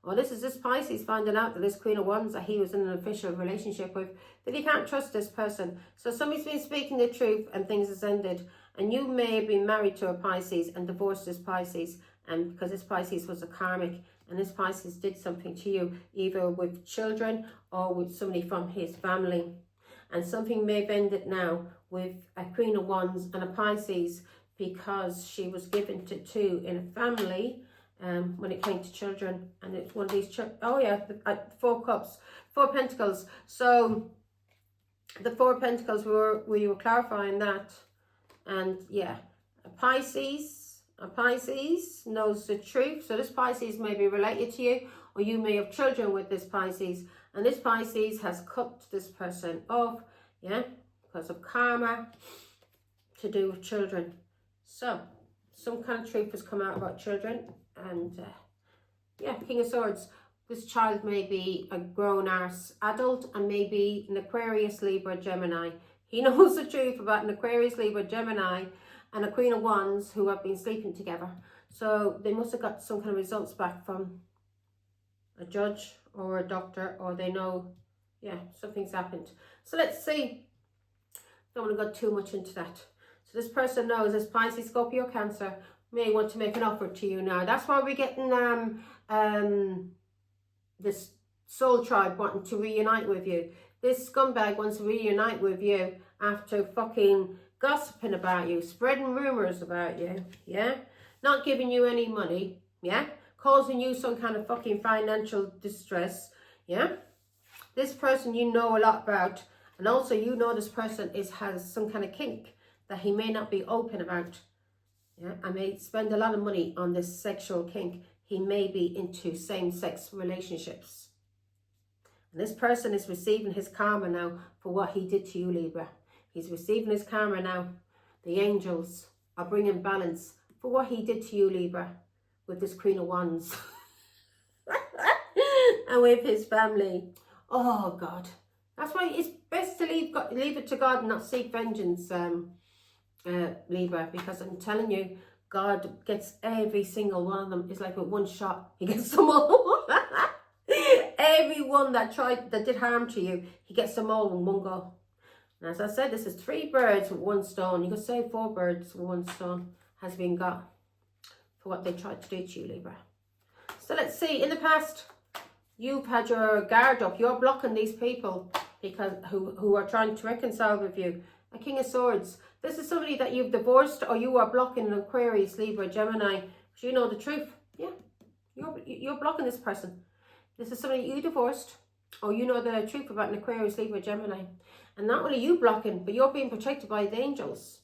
Or this is this Pisces finding out that this Queen of Wands that he was in an official relationship with, that he can't trust this person. So somebody's been speaking the truth and things has ended. And you may have been married to a Pisces and divorced this Pisces. And because this Pisces was a karmic. And this Pisces did something to you, either with children or with somebody from his family. And something may have ended now with a Queen of Wands and a Pisces because she was given to two in a family when it came to children. And it's one of these, oh yeah, Four Cups, Four Pentacles. So the Four Pentacles we were clarifying that. And yeah, a Pisces A Pisces knows the truth. So this Pisces may be related to you, or you may have children with this Pisces. And this Pisces has cut this person off, yeah, because of karma to do with children. So some kind of truth has come out about children. And yeah, King of Swords. This child may be a grown-ass adult and maybe an Aquarius, Libra, Gemini. He knows the truth about an Aquarius, Libra, Gemini and a Queen of Wands who have been sleeping together. So they must have got some kind of results back from a judge or a doctor, or they know, yeah, something's happened. So let's see. Don't want to go too much into that. So this person knows, this Pisces, Scorpio, Cancer, may want to make an offer to you now. That's why we're getting this soul tribe wanting to reunite with you. This scumbag wants to reunite with you after fucking gossiping about you, spreading rumors about you, yeah? Not giving you any money, yeah? Causing you some kind of fucking financial distress, yeah? This person you know a lot about, and also you know this person has some kind of kink that he may not be open about, yeah? I may spend a lot of money on this sexual kink. He may be into same-sex relationships. And this person is receiving his karma now for what he did to you, Libra. He's receiving his karma now. The angels are bringing balance for what he did to you, Libra, with this Queen of Wands. And with his family. Oh, God. That's why it's best to leave it to God and not seek vengeance, Libra. Because I'm telling you, God gets every single one of them. It's like with one shot, he gets them all. Everyone that did harm to you, he gets them all in one go. And as I said, this is 3 birds with 1 stone. You could say 4 birds with 1 stone has been got for what they tried to do to you, Libra. So let's see. In the past, you've had your guard up. You're blocking these people because who are trying to reconcile with you. A King of Swords. This is somebody that you've divorced, or you are blocking an Aquarius, Libra, Gemini. Do you know the truth? Yeah, you're blocking this person. This is somebody you divorced, or you know the truth about an Aquarius, Libra, Gemini. And not only you blocking, but you're being protected by the angels.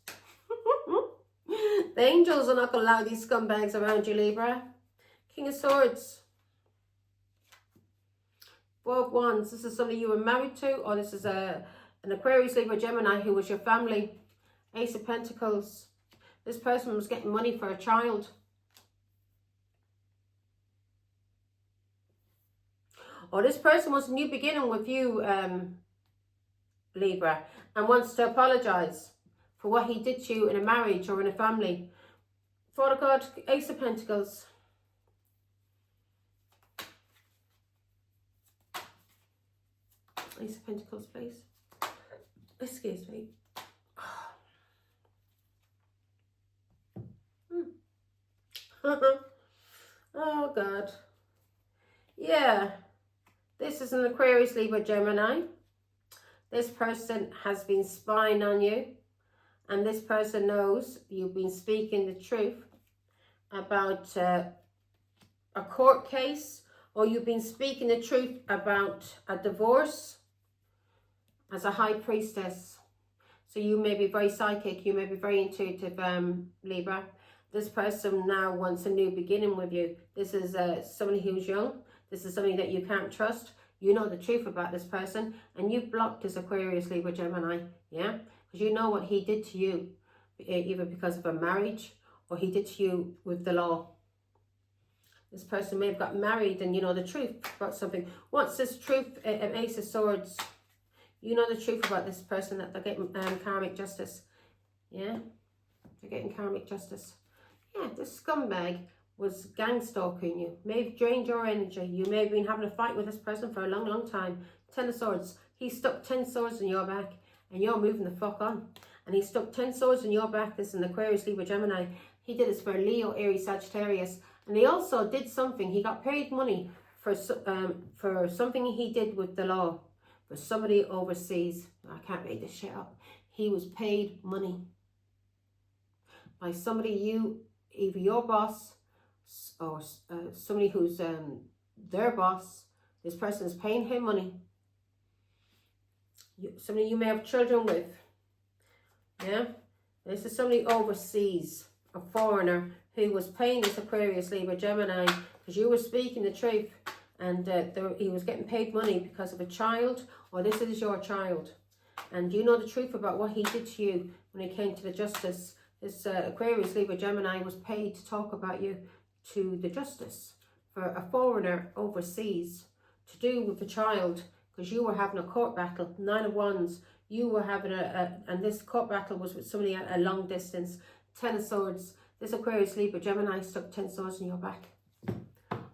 The angels are not going to allow these scumbags around you, Libra. King of Swords. 4 of Wands. This is somebody you were married to, or this is an Aquarius, Libra, Gemini who was your family. Ace of Pentacles. This person was getting money for a child. Or this person wants a new beginning with you, Libra, and wants to apologize for what he did to you in a marriage or in a family. Father God, Ace of Pentacles. Ace of Pentacles, please. Excuse me. Oh, God. Yeah. This is an Aquarius, Libra, Gemini. This person has been spying on you. And this person knows you've been speaking the truth about a court case. Or you've been speaking the truth about a divorce as a high priestess. So you may be very psychic. You may be very intuitive, Libra. This person now wants a new beginning with you. This is somebody who's young. This is somebody that you can't trust. You know the truth about this person. And you've blocked this Aquarius, Libra, Gemini. Yeah? Because you know what he did to you. Either because of a marriage or he did to you with the law. This person may have got married and you know the truth about something. What's this truth? An Ace of Swords. You know the truth about this person that they're getting karmic justice. Yeah? They're getting karmic justice. Yeah, this scumbag was gang stalking you. May have drained your energy. You may have been having a fight with this person for a long, long time. 10 of Swords. He stuck 10 swords in your back and you're moving the fuck on. And he stuck 10 swords in your back. This is an Aquarius, Libra, Gemini. He did this for Leo, Aries, Sagittarius. And he also did something. He got paid money for something he did with the law. For somebody overseas. I can't make this shit up. He was paid money by somebody either your boss or somebody who's their boss. This person is paying him money. Somebody you may have children with. Yeah? This is somebody overseas, a foreigner, who was paying this Aquarius, Libra, Gemini, because you were speaking the truth, and he was getting paid money because of a child, or this is your child, and you know the truth about what he did to you when it came to the justice. This Aquarius, Libra, Gemini was paid to talk about you to the justice for a foreigner overseas to do with the child, because you were having a court battle. 9 of Wands, you were having and this court battle was with somebody at a long distance. 10 of Swords, this Aquarius, Libra, Gemini stuck 10 swords in your back.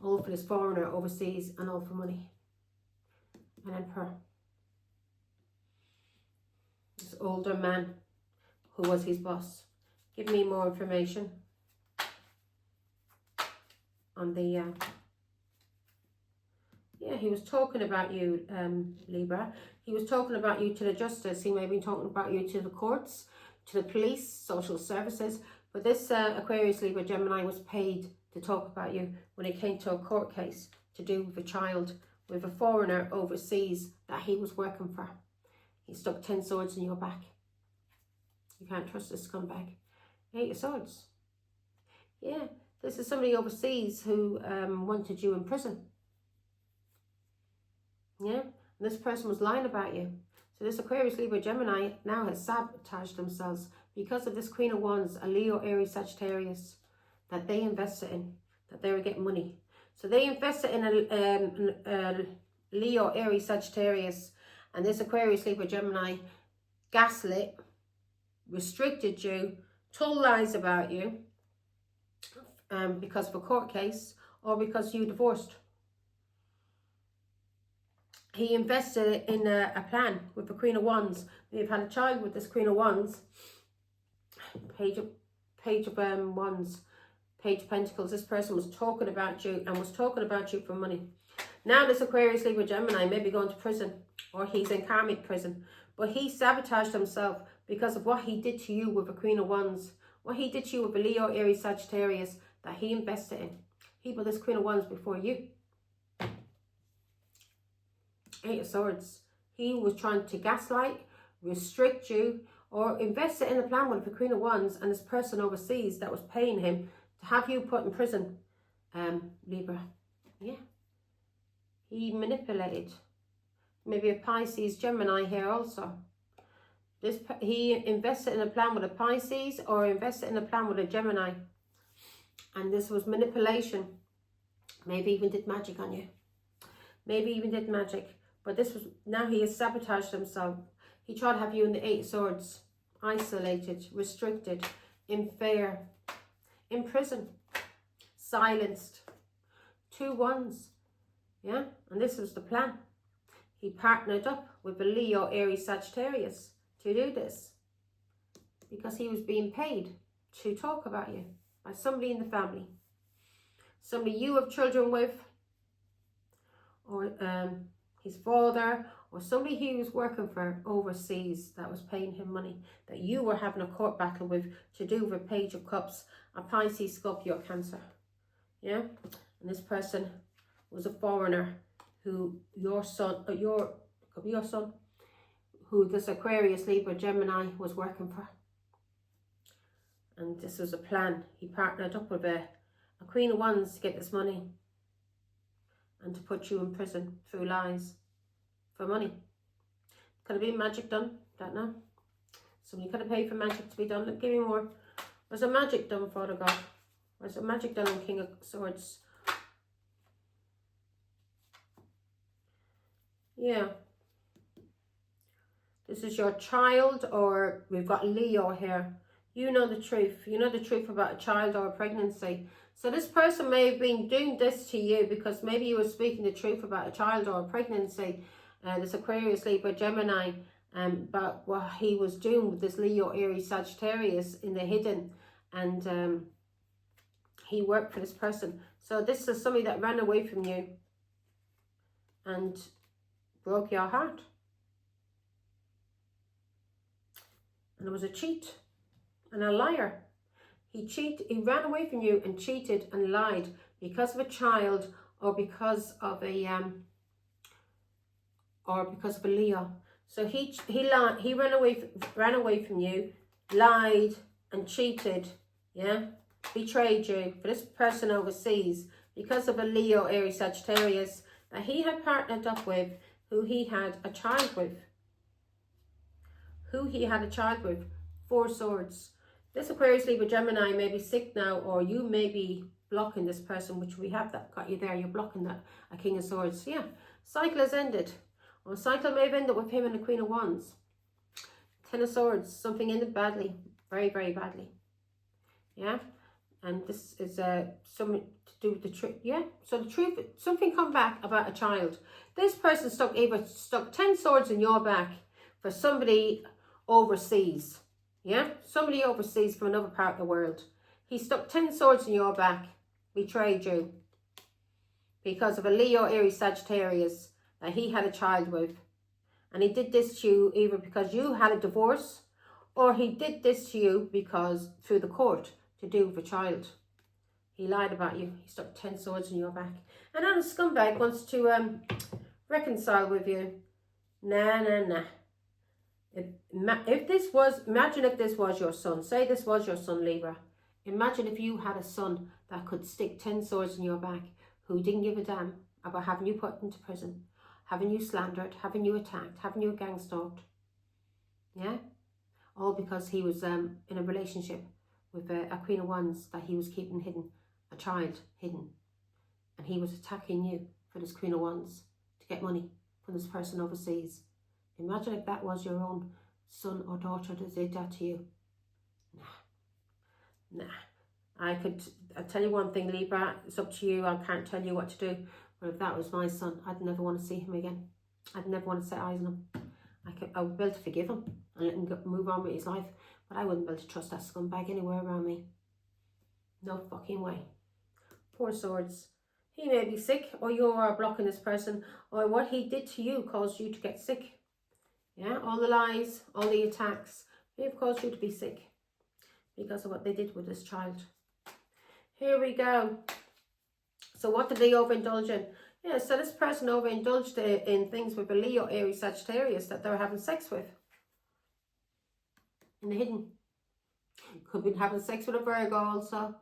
All for this foreigner overseas and all for money. An Emperor. This older man who was his boss. Give me more information on the... yeah, he was talking about you, Libra. He was talking about you to the justice. He may have been talking about you to the courts, to the police, social services. But this Aquarius, Libra, Gemini was paid to talk about you when it came to a court case to do with a child, with a foreigner overseas that he was working for. He stuck 10 swords in your back. You can't trust this scumbag. 8 of Swords. Yeah, this is somebody overseas who wanted you in prison. Yeah, and this person was lying about you. So this Aquarius, Libra, Gemini now has sabotaged themselves because of this Queen of Wands, a Leo, Aries, Sagittarius, that they invested in, that they were getting money. So they invested in a Leo, Aries, Sagittarius, and this Aquarius, Libra, Gemini gaslit, restricted you, told lies about you because of a court case or because you divorced. He invested in a plan with the Queen of Wands. They've had a child with this Queen of Wands. Page of Wands, Page of Pentacles. This person was talking about you and was talking about you for money. Now this Aquarius, Libra, Gemini may be going to prison, or he's in karmic prison. But he sabotaged himself because of what he did to you with the Queen of Wands. What he did to you with a Leo, Aries, Sagittarius that he invested in. He put this Queen of Wands before you. 8 of Swords. He was trying to gaslight, restrict you, or invest it in a plan with the Queen of Wands and this person overseas that was paying him to have you put in prison, Libra. Yeah. He manipulated. Maybe a Pisces, Gemini here also. He invested in a plan with a Pisces or invested in a plan with a Gemini. And this was manipulation. Maybe even did magic on you. Maybe even did magic. But this was, now he has sabotaged himself. He tried to have you in the 8 of Swords. Isolated, restricted, in fear, in prison, silenced. 2 Wands. Yeah, and this was the plan. He partnered up with the Leo, Aries, Sagittarius to do this. Because he was being paid to talk about you by somebody in the family. Somebody you have children with, or his father, or somebody he was working for overseas that was paying him money, that you were having a court battle with to do with a Page of Cups, a Pisces, Scorpio, Cancer. Yeah, and this person was a foreigner who your son, who this Aquarius, Libra, Gemini was working for. And this was a plan. He partnered up with a Queen of Wands to get this money and to put you in prison through lies for money. Could have been magic done, don't know. Somebody could have paid for magic to be done. Look, give me more. Was there magic done, Father God? Was there magic done on King of Swords? Yeah. This is your child, or we've got Leo here. You know the truth. You know the truth about a child or a pregnancy. So this person may have been doing this to you because maybe you were speaking the truth about a child or a pregnancy. This Aquarius, Libra, Gemini. But what he was doing with this Leo, Aries, Sagittarius in the hidden. And he worked for this person. So this is somebody that ran away from you and broke your heart. And it was a cheat and a liar. He ran away from you and cheated and lied because of a child or because of a Leo. So he ran away from you, lied and cheated, yeah, betrayed you, for this person overseas, because of a Leo, Aries, Sagittarius that he had partnered up with, who he had a child with. Four Swords. This Aquarius, Libra, Gemini may be sick now, or you may be blocking this person, which we have that got you there. You're blocking that, a King of Swords. Yeah, cycle has ended. Or cycle may have ended with him and the Queen of Wands. Ten of Swords, something ended badly, very, very badly. Yeah, and this is something to do with the truth. Yeah, so the truth, something come back about a child. This person stuck 10 swords in your back for somebody overseas. Yeah, somebody overseas from another part of the world. He stuck 10 swords in your back, betrayed you because of a Leo, Aries, Sagittarius that he had a child with. And he did this to you either because you had a divorce, or he did this to you because through the court to do with a child. He lied about you. He stuck 10 swords in your back. And now the scumbag wants to reconcile with you. Nah. If this was, imagine if this was your son. Say this was your son, Libra. Imagine if you had a son that could stick 10 swords in your back, who didn't give a damn about having you put into prison, having you slandered, having you attacked, having you gang stalked. Yeah? All because he was in a relationship with a Queen of Wands that he was keeping hidden, a child hidden. And he was attacking you for this Queen of Wands to get money from this person overseas. Imagine if that was your own son or daughter that did that to you. Nah. I'll tell you one thing, Libra, it's up to you. I can't tell you what to do. But if that was my son, I'd never want to see him again. I'd never want to set eyes on him. I would be able to forgive him and let him move on with his life. But I wouldn't be able to trust that scumbag anywhere around me. No fucking way. Four Swords. He may be sick, or you are blocking this person, or what he did to you caused you to get sick. Yeah, all the lies, all the attacks, they've caused you to be sick because of what they did with this child. Here we go. So what did they overindulge in? Yeah, so this person overindulged in things with a Leo, Aries, Sagittarius that they were having sex with. In the hidden. Could be having sex with a Virgo also.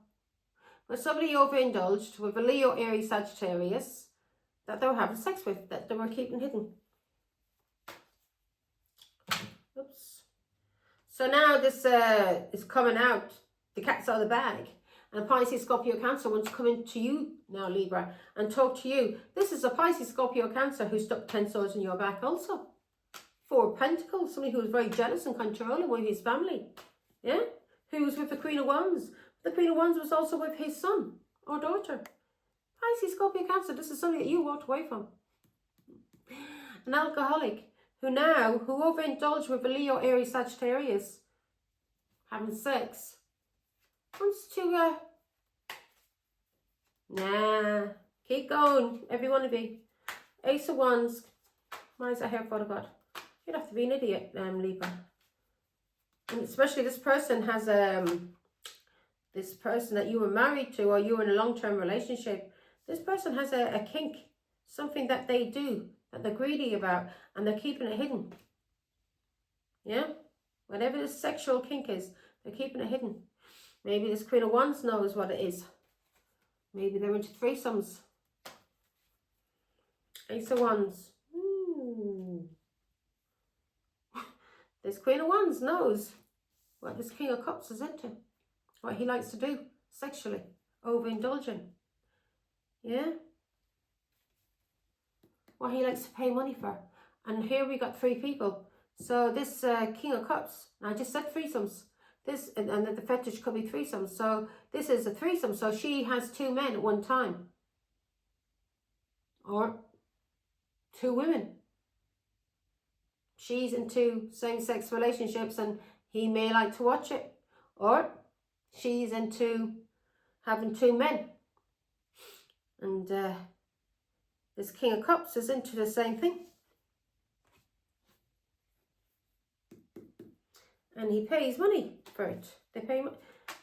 But somebody overindulged with a Leo, Aries, Sagittarius that they were having sex with, that they were keeping hidden. Oops. So now this is coming out. The cat's out of the bag. And Pisces, Scorpio, Cancer wants to come into you now, Libra, and talk to you. This is a Pisces, Scorpio, Cancer who stuck 10 swords in your back also. Four Pentacles, somebody who was very jealous and controlling with his family. Yeah? Who was with the Queen of Wands. The Queen of Wands was also with his son or daughter. Pisces, Scorpio, Cancer, this is something that you walked away from. An alcoholic who overindulged with a Leo, Aries, Sagittarius, having sex, wants to, keep going, every one of you. Ace of Wands, why is that here for, God? You'd have to be an idiot, Libra. And especially this person has, this person that you were married to, or you were in a long-term relationship, this person has a kink, something that they do, that they're greedy about, and they're keeping it hidden. Yeah? Whatever this sexual kink is, they're keeping it hidden. Maybe this Queen of Wands knows what it is. Maybe they're into threesomes. Ace of Wands. This Queen of Wands knows what this King of Cups is into. What he likes to do sexually. Overindulging. Yeah? What he likes to pay money for. And here we got three people. So this King of Cups, I just said threesomes. This and the fetish could be threesomes. So this is a threesome. So she has two men at one time. Or two women. She's into same-sex relationships and he may like to watch it. Or she's into having two men. And this King of Cups is into the same thing. And he pays money for it. They pay.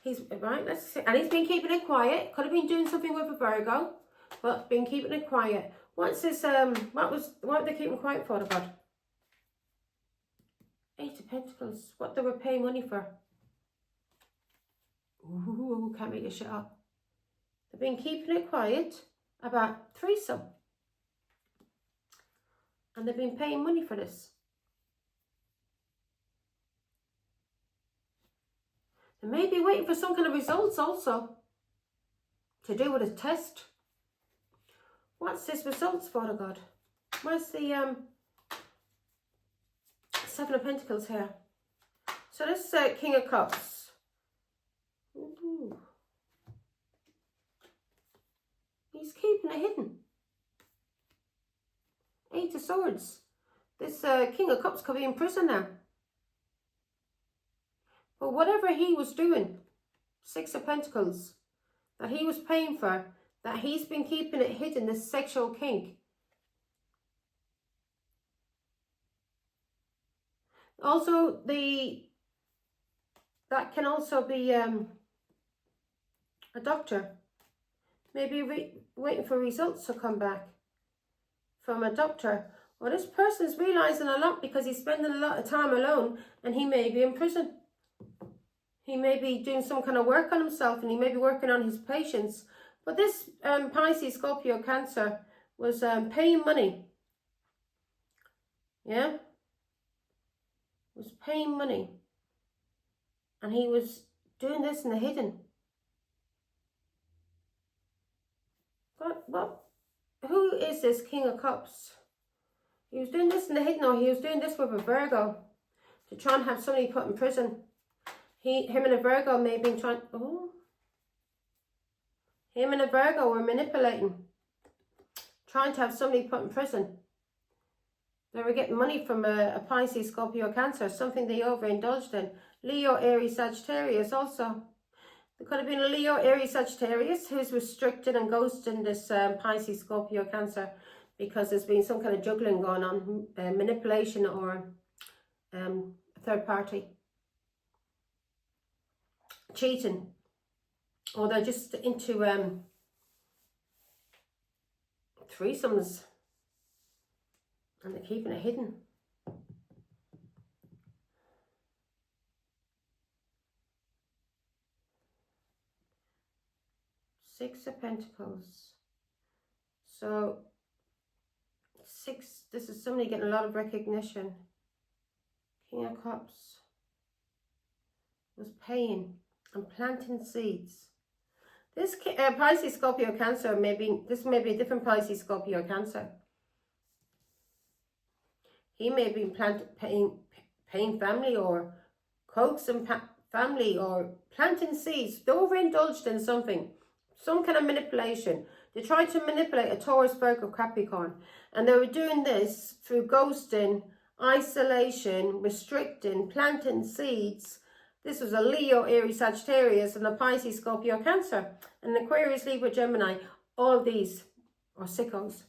He's right. Let's see. And he's been keeping it quiet. Could have been doing something with a Virgo, but been keeping it quiet. What's this? What are they keeping quiet for? God. Eight of Pentacles. What they were paying money for. Ooh. Ooh, can't make this shit up. They've been keeping it quiet about threesome. And they've been paying money for this. They may be waiting for some kind of results also. To do with a test. What's this results for, oh God? Where's the Seven of Pentacles here? So this King of Cups. Ooh. He's keeping it hidden. Eight of Swords. This King of Cups could be in prison now. But whatever he was doing, Six of Pentacles, that he was paying for, that he's been keeping it hidden, this sexual kink. Also, that can also be a doctor. Maybe waiting for results to come back from a doctor. Well, this person is realising a lot because he's spending a lot of time alone and he may be in prison. He may be doing some kind of work on himself and he may be working on his patience. But this Pisces, Scorpio, Cancer was paying money. Yeah? Was paying money. And he was doing this in the hidden. But who is this King of Cups? He was doing this in the hidden, or he was doing this with a Virgo to try and have somebody put in prison. Him and a Virgo may have been trying... Oh. Him and a Virgo were manipulating. Trying to have somebody put in prison. They were getting money from a Pisces, Scorpio, Cancer. Something they overindulged in. Leo, Aries, Sagittarius also. There could have been a Leo, Aries, Sagittarius who's restricted and ghosting this Pisces, Scorpio, Cancer because there's been some kind of juggling going on, manipulation or a third party. Cheating. Or they're just into threesomes and they're keeping it hidden. Six of Pentacles. So, this is somebody getting a lot of recognition. King of Cups was paying and planting seeds. This Pisces, Scorpio, Cancer, this may be a different Pisces, Scorpio, Cancer. He may be paying family or coaxing family or planting seeds. They overindulged in something. Some kind of manipulation. They tried to manipulate a Taurus, Virgo, Capricorn. And they were doing this through ghosting, isolation, restricting, planting seeds. This was a Leo, Aries, Sagittarius, and a Pisces, Scorpio, Cancer. And Aquarius, Libra, Gemini. All of these are sickos.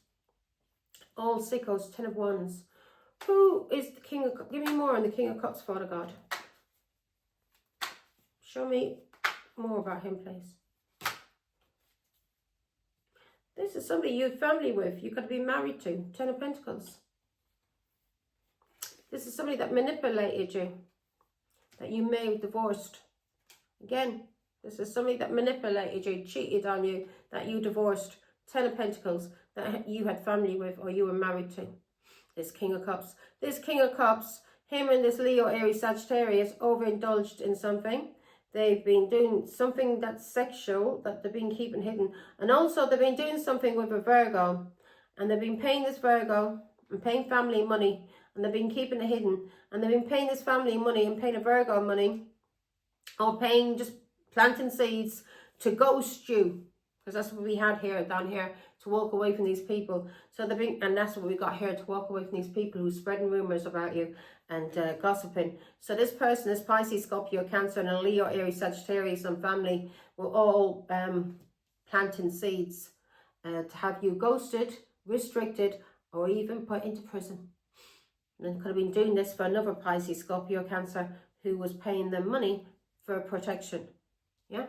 All sickos, 10 of Wands. Who is the King of Cups? Give me more on the King of Cups, Father God. Show me more about him, please. This is somebody you have family with. You could be married to. 10 of Pentacles. This is somebody that manipulated you. That you may have divorced. Again, this is somebody that manipulated you, cheated on you, that you divorced. 10 of Pentacles, that you had family with or you were married to. This King of Cups. This King of Cups, him and this Leo, Aries, Sagittarius overindulged in something. They've been doing something that's sexual, that they've been keeping hidden. And also they've been doing something with a Virgo. And they've been paying this Virgo and paying family money. And they've been keeping it hidden. And they've been paying this family money and paying a Virgo money. Or paying, just planting seeds to ghost you. Because that's what we had here, down here, to walk away from these people. So they've been, and that's what we got here, to walk away from these people who's spreading rumours about you and gossiping. So this person, this Pisces, Scorpio, Cancer, and a Leo, Aries, Sagittarius and family were all planting seeds to have you ghosted, restricted, or even put into prison. And could have been doing this for another Pisces, Scorpio, Cancer who was paying them money for protection. Yeah?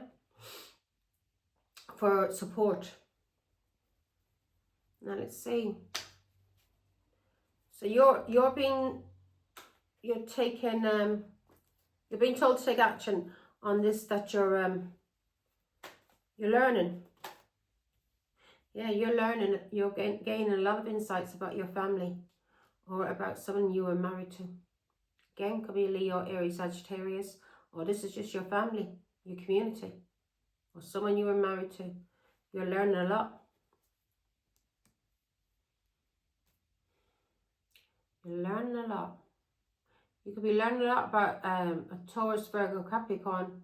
For support. Now let's see. So you're being told to take action on this that you're You're learning. Yeah, you're learning. You're gaining a lot of insights about your family or about someone you were married to. Again, could be Leo, Aries, Sagittarius, or this is just your family, your community, or someone you were married to. You're learning a lot. You're learning a lot. You could be learning a lot about a Taurus, Virgo, Capricorn,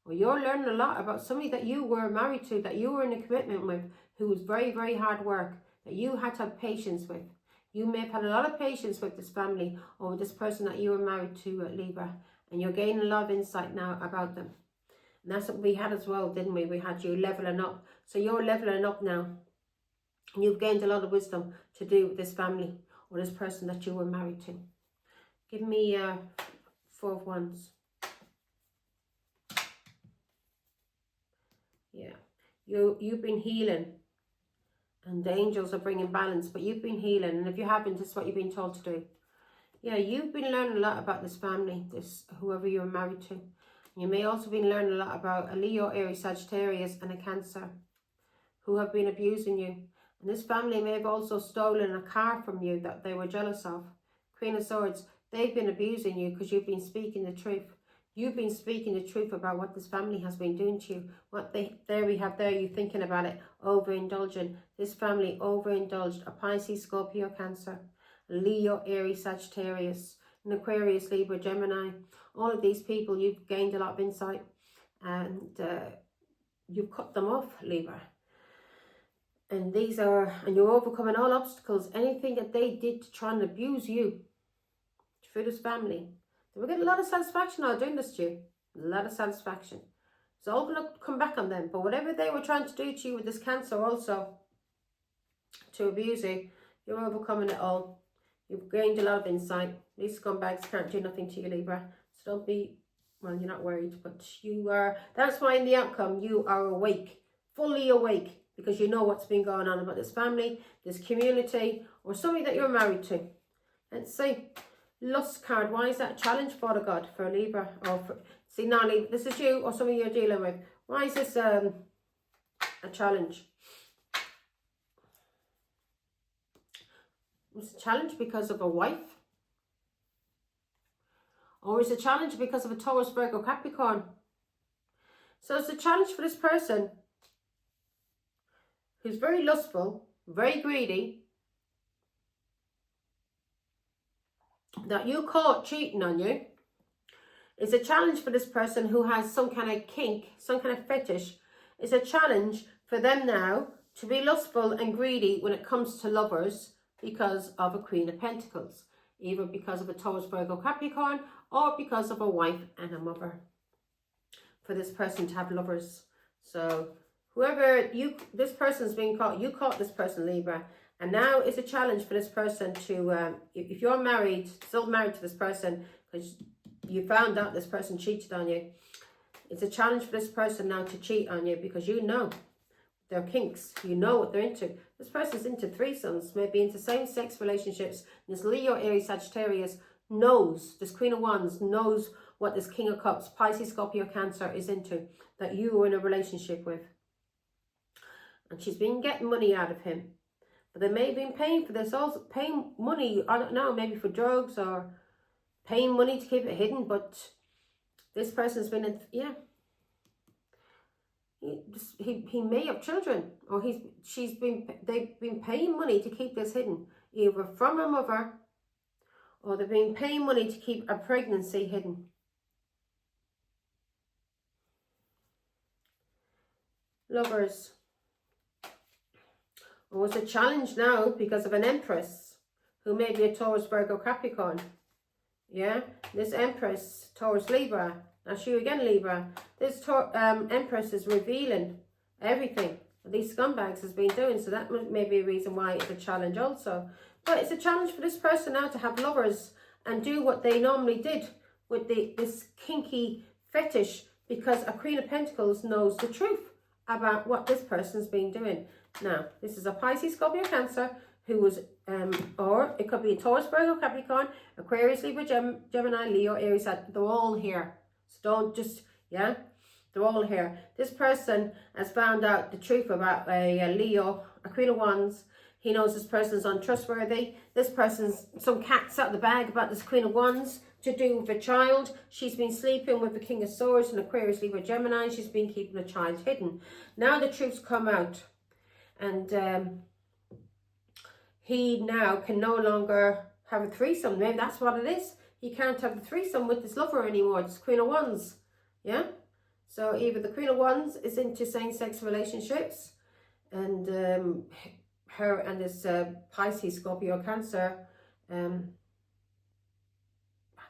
or you're learning a lot about somebody that you were married to, that you were in a commitment with, who was very, very hard work, that you had to have patience with. You may have had a lot of patience with this family or with this person that you were married to, Libra, and you're gaining a lot of insight now about them. And that's what we had as well, didn't we? We had you leveling up. So you're leveling up now. And you've gained a lot of wisdom to do with this family or this person that you were married to. Give me 4 of Wands. Yeah. You've been healing. And the angels are bringing balance. But you've been healing. And if you haven't, this is what you've been told to do. Yeah, you've been learning a lot about this family. Whoever you're married to. You may also be learning a lot about a Leo, Aries, Sagittarius and a Cancer who have been abusing you. And this family may have also stolen a car from you that they were jealous of. Queen of Swords, they've been abusing you because you've been speaking the truth. You've been speaking the truth about what this family has been doing to you. There we have you thinking about it, overindulging. This family overindulged a Pisces, Scorpio, Cancer, Leo, Aries, Sagittarius, an Aquarius, Libra, Gemini. All of these people, you've gained a lot of insight and you've cut them off, Libra. And you're overcoming all obstacles, anything that they did to try and abuse you through this family. They were getting a lot of satisfaction out of doing this to you. A lot of satisfaction. It's all going to come back on them. But whatever they were trying to do to you with this Cancer also, to abuse you, you're overcoming it all. You've gained a lot of insight. These scumbags can't do nothing to you, Libra. So don't be, well, you're not worried, but you are. That's why in the outcome, you are awake, fully awake. Because you know what's been going on about this family, this community, or somebody that you're married to. Let's see. Lust card. Why is that a challenge, Father God, for a Libra? See, now, Libra, this is you or somebody you're dealing with. Why is this a challenge? It's a challenge because of a wife? Or is it a challenge because of a Taurus, Virgo, Capricorn? So it's a challenge for this person who's very lustful, very greedy, that you caught cheating on you. It's a challenge for this person who has some kind of kink, some kind of fetish. It's a challenge for them now to be lustful and greedy when it comes to lovers because of a Queen of Pentacles. Either because of a Taurus, Virgo, Capricorn, or because of a wife and a mother. For this person to have lovers. So whoever this person's been caught, you caught this person, Libra. And now it's a challenge for this person to, if you're married, still married to this person, because you found out this person cheated on you. It's a challenge for this person now to cheat on you because you know their kinks. You know what they're into. This person's into threesomes, maybe into same-sex relationships. And this Leo, Aries, Sagittarius knows, this Queen of Wands knows what this King of Cups, Pisces, Scorpio, Cancer is into, that you are in a relationship with. And she's been getting money out of him. But they may have been paying for this also, paying money, I don't know, maybe for drugs or paying money to keep it hidden. But this person's been, he may have children, or they've been paying money to keep this hidden, either from a mother, or they've been paying money to keep a pregnancy hidden. Lovers. Or it's a challenge now because of an Empress who may be a Taurus, Virgo, Capricorn. Yeah, this Empress, Taurus, Libra. That's you again, Libra. This Empress is revealing everything that these scumbags has been doing. So that may be a reason why it's a challenge also. But it's a challenge for this person now to have lovers and do what they normally did with this kinky fetish, because a Queen of Pentacles knows the truth about what this person's been doing. Now, this is a Pisces, Scorpio, Cancer who was, or it could be a Taurus, Virgo, Capricorn, Aquarius, Libra, Gemini, Leo, Aries. They're all here. So don't just, yeah. They're all here. This person has found out the truth about a Leo, a Queen of Wands. He knows this person's untrustworthy. This person's some cat's out of the bag about this Queen of Wands to do with a child. She's been sleeping with the King of Swords and Aquarius, Libra, Gemini. She's been keeping the child hidden. Now the truth's come out. And he now can no longer have a threesome. Maybe that's what it is. He can't have a threesome with this lover anymore, this Queen of Wands. Yeah? So either the Queen of Wands is into same-sex relationships, and her and this Pisces, Scorpio, Cancer, I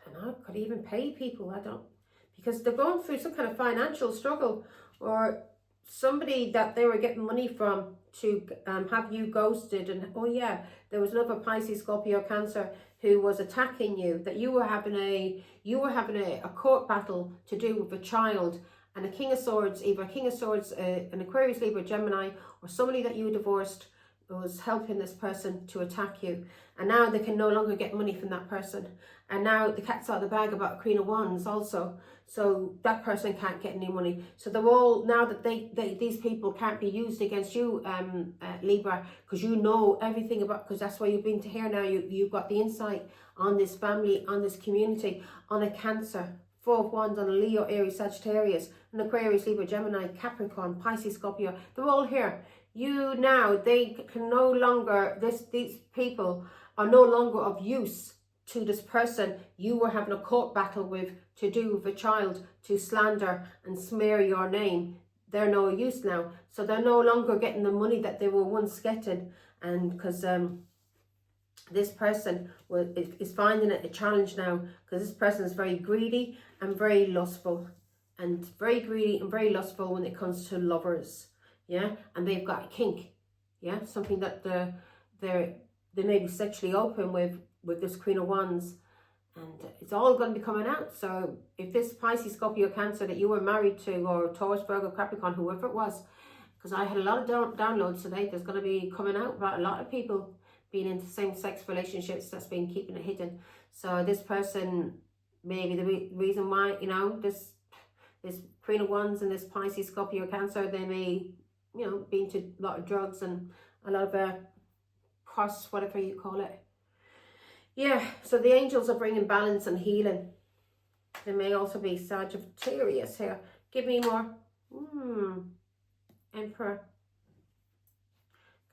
don't know, could even pay people, because they're going through some kind of financial struggle, or somebody that they were getting money from to have you ghosted, and oh yeah, there was another Pisces, Scorpio, Cancer who was attacking you, that you were having a court battle to do with a child, and a King of Swords, either a King of Swords, an Aquarius, Libra, Gemini, or somebody that you divorced was helping this person to attack you. And now they can no longer get money from that person. And now the cat's out of the bag about Queen of Wands also. So that person can't get any money. So they're all, now that these people can't be used against you, Libra, because you know everything about, because that's why you've been to here now. You've got the insight on this family, on this community, on a Cancer, Four of Wands, on a Leo, Aries, Sagittarius, an Aquarius, Libra, Gemini, Capricorn, Pisces, Scorpio. They're all here. You now, they can no longer, these people are no longer of use to this person you were having a court battle with to do with a child, to slander and smear your name. They're no use now. So they're no longer getting the money that they were once getting. And because this person is finding it a challenge now, because this person is very greedy and very lustful. And very greedy and very lustful when it comes to lovers. Yeah, and they've got a kink. Yeah, something that they may be sexually open with this Queen of Wands, and it's all going to be coming out. So if this Pisces, Scorpio, Cancer that you were married to, or Taurus, Virgo, Capricorn, whoever it was, because I had a lot of downloads today, there's going to be coming out about a lot of people being into same-sex relationships that's been keeping it hidden. So this person, maybe the reason why, you know, this Queen of Wands and this Pisces, Scorpio, Cancer, they may, you know, be into a lot of drugs and a lot of cross, whatever you call it. Yeah, so the angels are bringing balance and healing. There may also be Sagittarius here. Give me more. Emperor.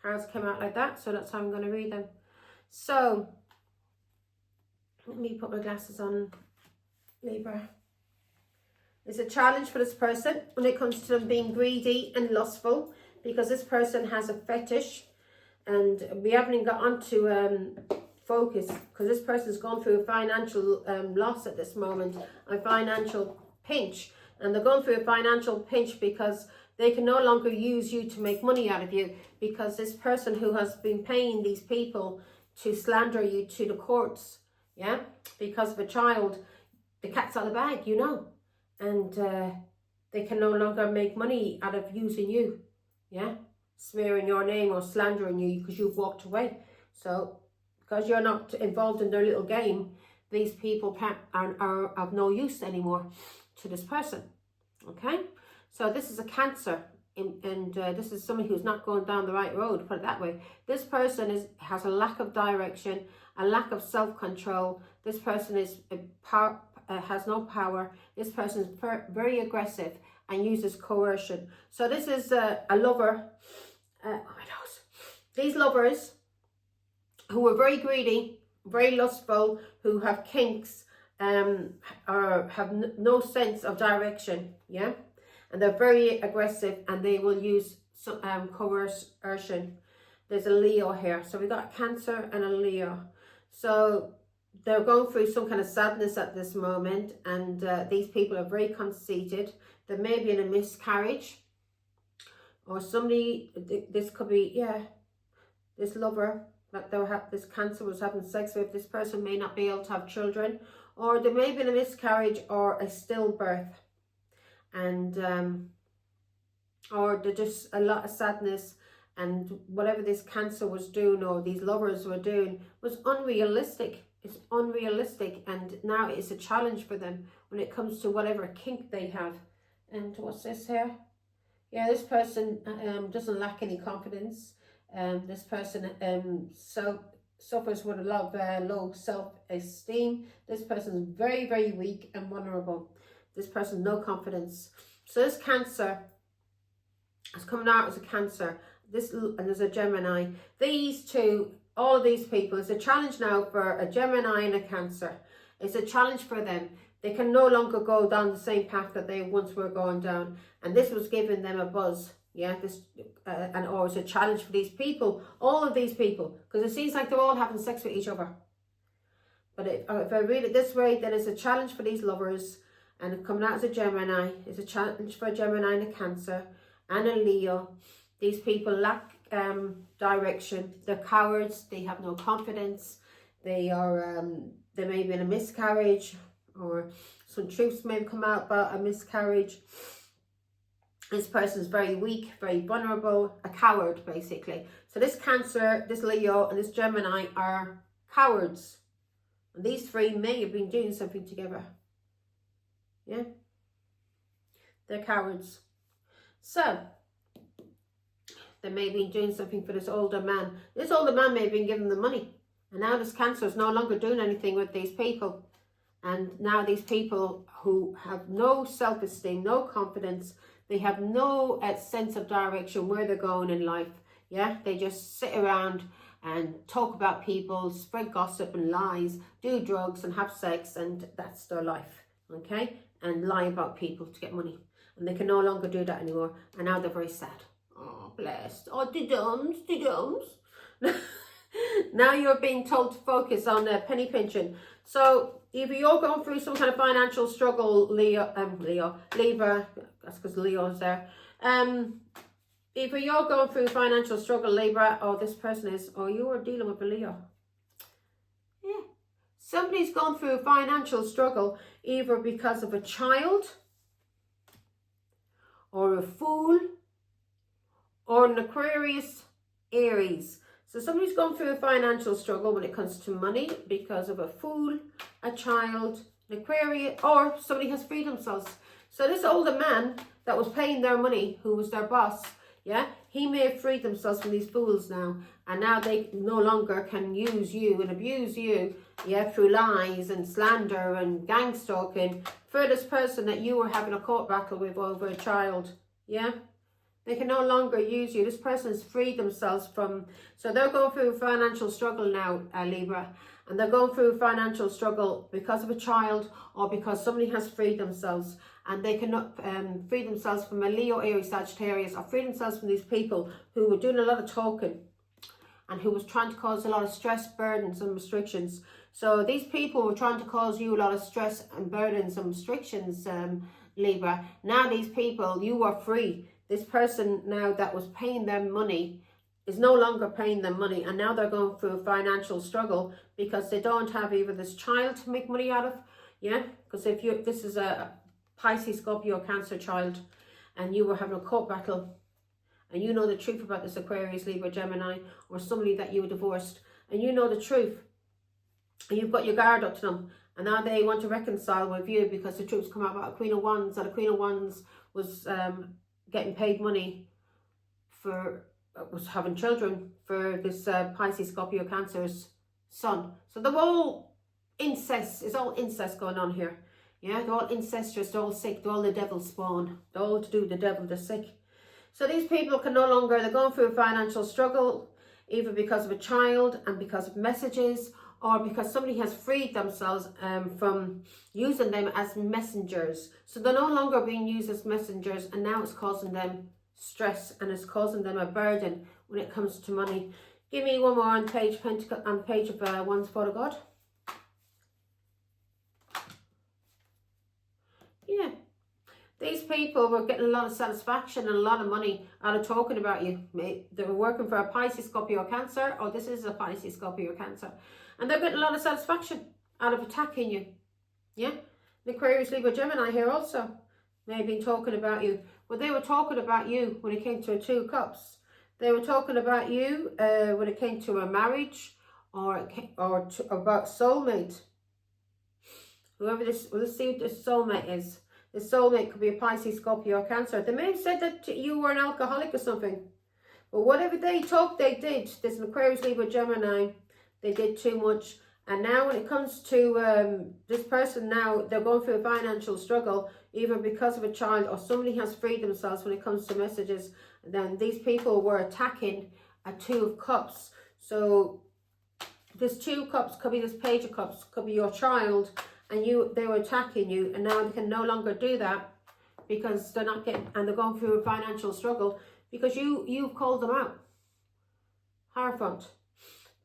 Cards came out like that, so that's how I'm going to read them. So, let me put my glasses on, Libra. There's a challenge for this person when it comes to them being greedy and lustful, because this person has a fetish, and we haven't even got onto focus, because this person's gone through a financial loss at this moment, a financial pinch, and they're going through a financial pinch because they can no longer use you to make money out of you, because this person who has been paying these people to slander you to the courts, yeah, because of a child, the cat's out of the bag, you know. And they can no longer make money out of using you, yeah, smearing your name or slandering you because you've walked away. So because you're not involved in their little game, these people are of no use anymore to this person. Okay, so this is a Cancer, and this is somebody who's not going down the right road, put it that way. This person has a lack of direction, a lack of self-control. This person has no power. This person is very aggressive and uses coercion. So this is a lover. These lovers who are very greedy, very lustful, who have kinks, or have no sense of direction, yeah, and they're very aggressive, and they will use coercion. There's a Leo here, so we got a Cancer and a Leo. So they're going through some kind of sadness at this moment, and these people are very conceited. There may be in a miscarriage, or somebody, this could be, yeah, this lover that this Cancer was having sex with, this person may not be able to have children, or there may be a miscarriage or a stillbirth, and or there's just a lot of sadness, and whatever this Cancer was doing, or these lovers were doing, was unrealistic. It's unrealistic, and now it's a challenge for them when it comes to whatever kink they have. And what's this here? Yeah, this person doesn't lack any confidence. This person suffers with a lot of low self-esteem. This person is very, very weak and vulnerable. This person, no confidence. So this Cancer is coming out as a Cancer. And there's a Gemini. These two, all of these people, it's a challenge now for a Gemini and a Cancer. It's a challenge for them. They can no longer go down the same path that they once were going down. And this was giving them a buzz. Yeah, or it's a challenge for these people, all of these people, because it seems like they're all having sex with each other. But if I read it this way, then it's a challenge for these lovers, and coming out as a Gemini, it's a challenge for a Gemini and a Cancer and a Leo. These people lack direction. They're cowards. They have no confidence. They may be in a miscarriage, or some truths may come out about a miscarriage. This person is very weak, very vulnerable, a coward basically. So this Cancer, this Leo and this Gemini are cowards. And these three may have been doing something together. Yeah? They're cowards. So, they may have been doing something for this older man. This older man may have been giving them money. And now this Cancer is no longer doing anything with these people. And now these people who have no self-esteem, no confidence, they have no sense of direction, where they're going in life. Yeah, they just sit around and talk about people, spread gossip and lies, do drugs and have sex, and that's their life. Okay, and lie about people to get money. And they can no longer do that anymore. And now they're very sad. Oh, blessed. Oh, the dums. Now you're being told to focus on penny pinching. So either you're going through some kind of financial struggle, Libra, that's because Leo's there. Either you're going through financial struggle, Libra, or this person is, or you are dealing with a Leo. Yeah. Somebody's gone through financial struggle either because of a child, or a Fool, or an Aquarius, Aries. So somebody's gone through a financial struggle when it comes to money because of a Fool, a child, an Aquarius, or somebody has freed themselves. So this older man that was paying their money, who was their boss, yeah, he may have freed themselves from these fools now. And now they no longer can use you and abuse you, yeah, through lies and slander and gang stalking for this person that you were having a court battle with over a child, yeah. They can no longer use you. This person has freed themselves from... So they're going through a financial struggle now, Libra. And they're going through a financial struggle because of a child, or because somebody has freed themselves. And they cannot free themselves from a Leo, Aries, Sagittarius, or free themselves from these people who were doing a lot of talking and who was trying to cause a lot of stress, burdens and restrictions. So these people were trying to cause you a lot of stress and burdens and restrictions, Libra. Now these people, you are free. This person now that was paying them money is no longer paying them money, and now they're going through a financial struggle because they don't have either this child to make money out of, yeah, because if this is a Pisces, Scorpio, Cancer child, and you were having a court battle, and you know the truth about this Aquarius, Libra, Gemini, or somebody that you were divorced, and you know the truth, and you've got your guard up to them, and now they want to reconcile with you because the truth's come out about a Queen of Wands, and a Queen of Wands was getting paid money for, was having children for this Pisces, Scorpio, Cancer's son. So they're all incest, it's all incest going on here. Yeah, they're all incestuous, they're all sick, they're all the devil's spawn. They're all to do with the devil, they're sick. So these people can no longer, they're going through a financial struggle, either because of a child and because of messages, or because somebody has freed themselves from using them as messengers. So they're no longer being used as messengers, and now it's causing them stress and it's causing them a burden when it comes to money. Give me one more on page of Wands, Four of God. Yeah. These people were getting a lot of satisfaction and a lot of money out of talking about you. They were working for a Pisces, Scorpio, Cancer, or this is a Pisces, Scorpio, Cancer. And they're getting a lot of satisfaction out of attacking you. Yeah? The Aquarius, Libra, Gemini here also may have been talking about you. Well, they were talking about you when it came to a Two of Cups. They were talking about you when it came to a marriage or about soulmate. Whoever this, well, let's see what this soulmate is. This soulmate could be a Pisces, Scorpio, or Cancer. They may have said that you were an alcoholic or something. But whatever they talked, they did. There's an Aquarius, Libra, Gemini. They did too much. And now when it comes to this person now, they're going through a financial struggle, either because of a child or somebody has freed themselves when it comes to messages. Then these people were attacking a Two of Cups. So this Two of Cups could be this Page of Cups, could be your child, and they were attacking you, and now they can no longer do that because they're not getting, and they're going through a financial struggle because you've called them out. Hierophant.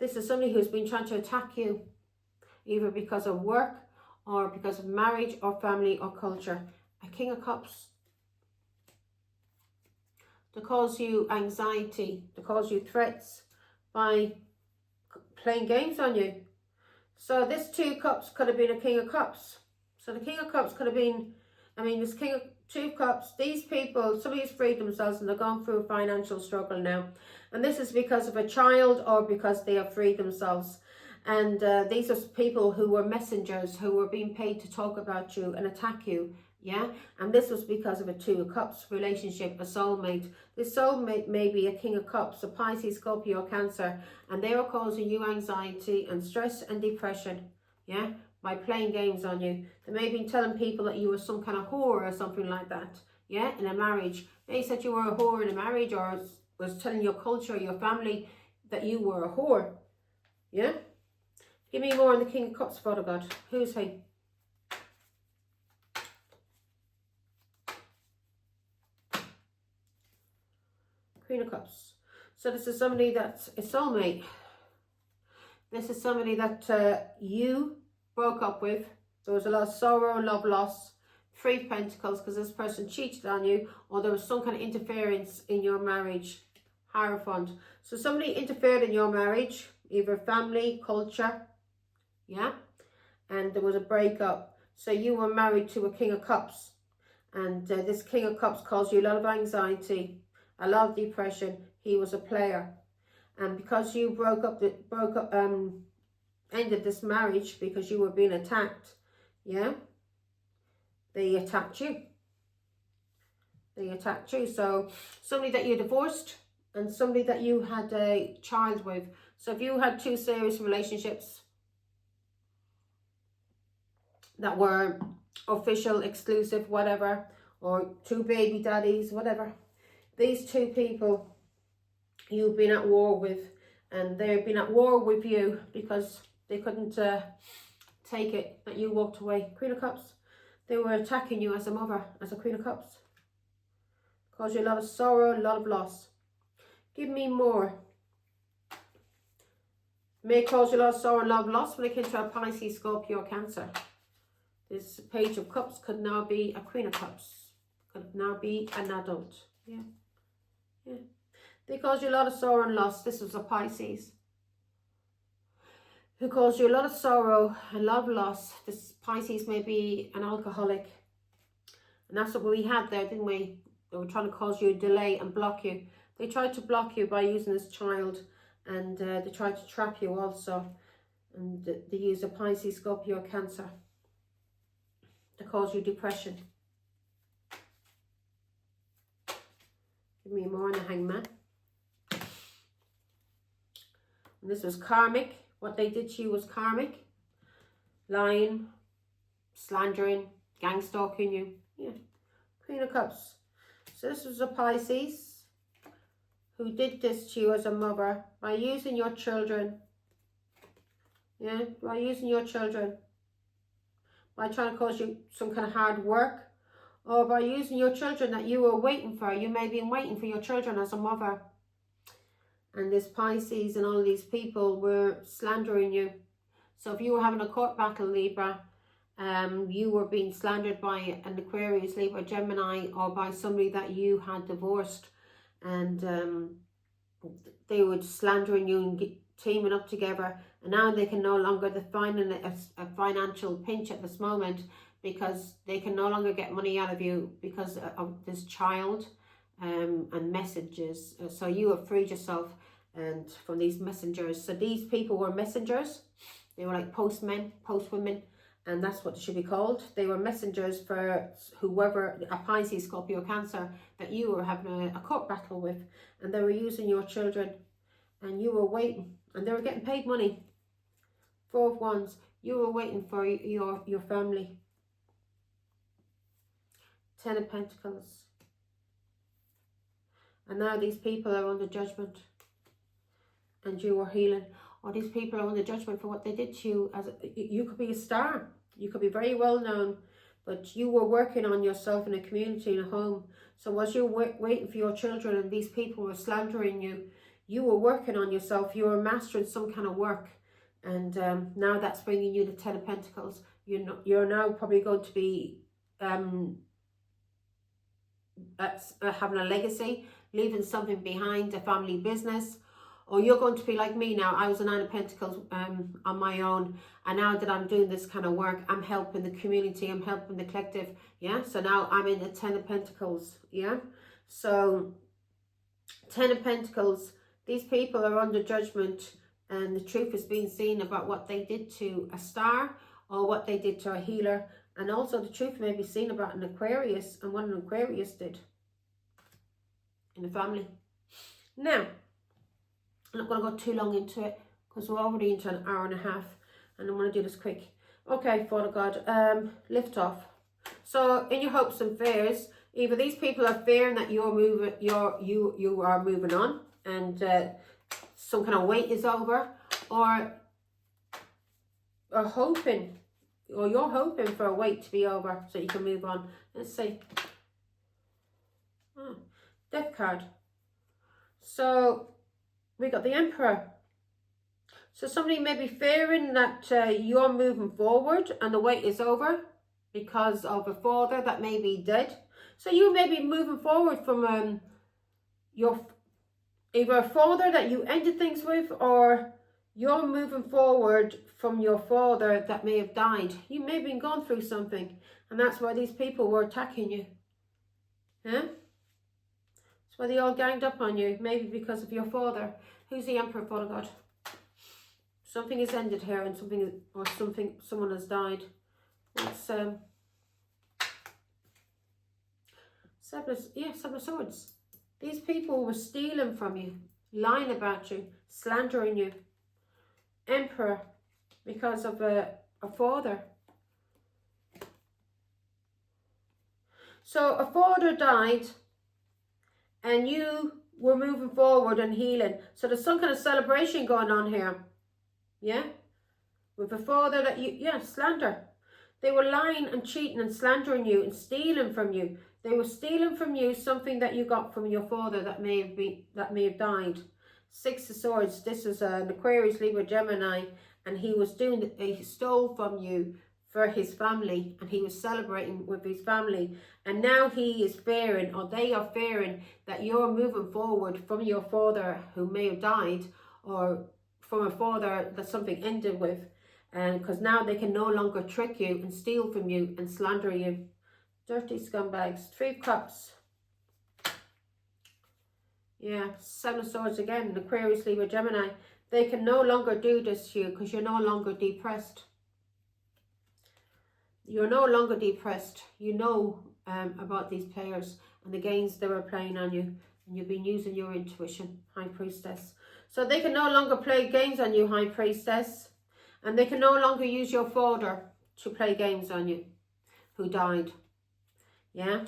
This is somebody who's been trying to attack you, either because of work or because of marriage or family or culture. A King of Cups. To cause you anxiety, to cause you threats by playing games on you. So this Two of Cups could have been a King of Cups. So the King of Cups could have been, this King of Two of Cups, these people, somebody's freed themselves and they're going through a financial struggle now. And this is because of a child or because they have freed themselves. And these are people who were messengers, who were being paid to talk about you and attack you. Yeah, and this was because of a Two of Cups relationship, a soulmate. This soulmate may be a King of Cups, a Pisces, Scorpio, Cancer, and they are causing you anxiety and stress and depression, yeah, by playing games on you. They may have been telling people that you were some kind of whore or something like that, yeah, in a marriage. They said you were a whore in a marriage, or was telling your culture, your family, that you were a whore, yeah. Give me more on the King of Cups, Father God. Who's he? Queen of Cups. So this is somebody that's a soulmate. This is somebody that you broke up with. There was a lot of sorrow and love loss. Three of Pentacles, because this person cheated on you, or there was some kind of interference in your marriage. Hierophant. So somebody interfered in your marriage, either family, culture, yeah, and there was a breakup. So you were married to a King of Cups, and this King of Cups caused you a lot of anxiety, a lot of depression. He was a player, and because you ended this marriage because you were being attacked, yeah, they attacked you. They attacked you. So somebody that you divorced and somebody that you had a child with. So if you had two serious relationships that were official, exclusive, whatever, or two baby daddies, whatever, these two people you've been at war with, and they've been at war with you because they couldn't take it that you walked away. Queen of Cups. They were attacking you as a mother, as a Queen of Cups. Caused you a lot of sorrow, a lot of loss. Give me more. May cause you a lot of sorrow and a lot of loss when it came to a Pisces, Scorpio, or Cancer. This Page of Cups could now be a Queen of Cups. Could now be an adult. Yeah. Yeah. They caused you a lot of sorrow and loss. This was a Pisces who caused you a lot of sorrow, a lot of loss. This Pisces may be an alcoholic. And that's what we had there, didn't we? They were trying to cause you a delay and block you. They tried to block you by using this child, and they tried to trap you also. And they used a Pisces, Scorpio, Cancer to cause you depression. Give me more on the Hangman. And this was karmic. What they did to you was karmic. Lying, slandering, gang stalking you. Yeah. Queen of Cups. So this was a Pisces who did this to you as a mother by using your children. Yeah, by using your children. By trying to cause you some kind of hard work. Or by using your children that you were waiting for. You may have been waiting for your children as a mother. And this Pisces and all of these people were slandering you. So if you were having a court battle, Libra, you were being slandered by an Aquarius, Libra, Gemini, or by somebody that you had divorced. And they were slandering you and teaming up together. And now they can no longer, they're finding a financial pinch at this moment because they can no longer get money out of you because of this child. And messages. So you have freed yourself and from these messengers. So these people were messengers. They were like postmen, postwomen, And that's what it should be called. They were messengers for whoever, a Pisces, Scorpio, Cancer, that you were having a court battle with. And they were using your children. And you were waiting. And they were getting paid money. Four of Wands. You were waiting for your family. Ten of Pentacles. And now these people are under judgment. And you were healing. Or these people are under judgment for what they did to you. You could be a star. You could be very well known. But you were working on yourself in a community, in a home. So as you were waiting for your children and these people were slandering you, you were working on yourself. You were mastering some kind of work. And now that's bringing you the Ten of Pentacles. You're now probably going to be having a legacy, leaving something behind, a family business. Or you're going to be like me now. I was a Nine of Pentacles on my own. And now that I'm doing this kind of work, I'm helping the community. I'm helping the collective. Yeah. So now I'm in the Ten of Pentacles. Yeah. So Ten of Pentacles. These people are under judgment. And the truth is being seen about what they did to a star. Or what they did to a healer. And also the truth may be seen about an Aquarius. And what an Aquarius did in the family. Now, I'm not going to go too long into it because we're already into an hour and a half and I'm going to do this quick. Okay, Father God, lift off. So in your hopes and fears, either these people are fearing that you are moving on and some kind of weight is over, or you're hoping for a weight to be over so you can move on. Let's see. Death card. So we got the Emperor. So somebody may be fearing that you're moving forward and the wait is over because of a father that may be dead. So you may be moving forward from either a father that you ended things with, or you're moving forward from your father that may have died. You may have been going through something and that's why these people were attacking you. Yeah? That's why they all ganged up on you, maybe because of your father. Who's the Emperor, Father God? Something is ended here and someone has died. It's Seven of Swords. These people were stealing from you, lying about you, slandering you. Emperor, because of a father. So a father died and you were moving forward and healing. So there's some kind of celebration going on here. Yeah? With a father that slander. They were lying and cheating and slandering you and stealing from you. They were stealing from you something that you got from your father that may have died. Six of Swords. This is an Aquarius, Libra, Gemini, and he stole from you for his family, and he was celebrating with his family, and now he is fearing, or they are fearing, that you're moving forward from your father who may have died, or from a father that something ended with, and because now they can no longer trick you and steal from you and slander you. Dirty scumbags. Three of Cups. Yeah, Seven of Swords again, Aquarius, Libra, Gemini. They can no longer do this to you because you're no longer depressed. You're no longer depressed. You know about these players and the games they were playing on you. And you've been using your intuition, High Priestess. So they can no longer play games on you, High Priestess. And they can no longer use your father to play games on you, who died. Yeah?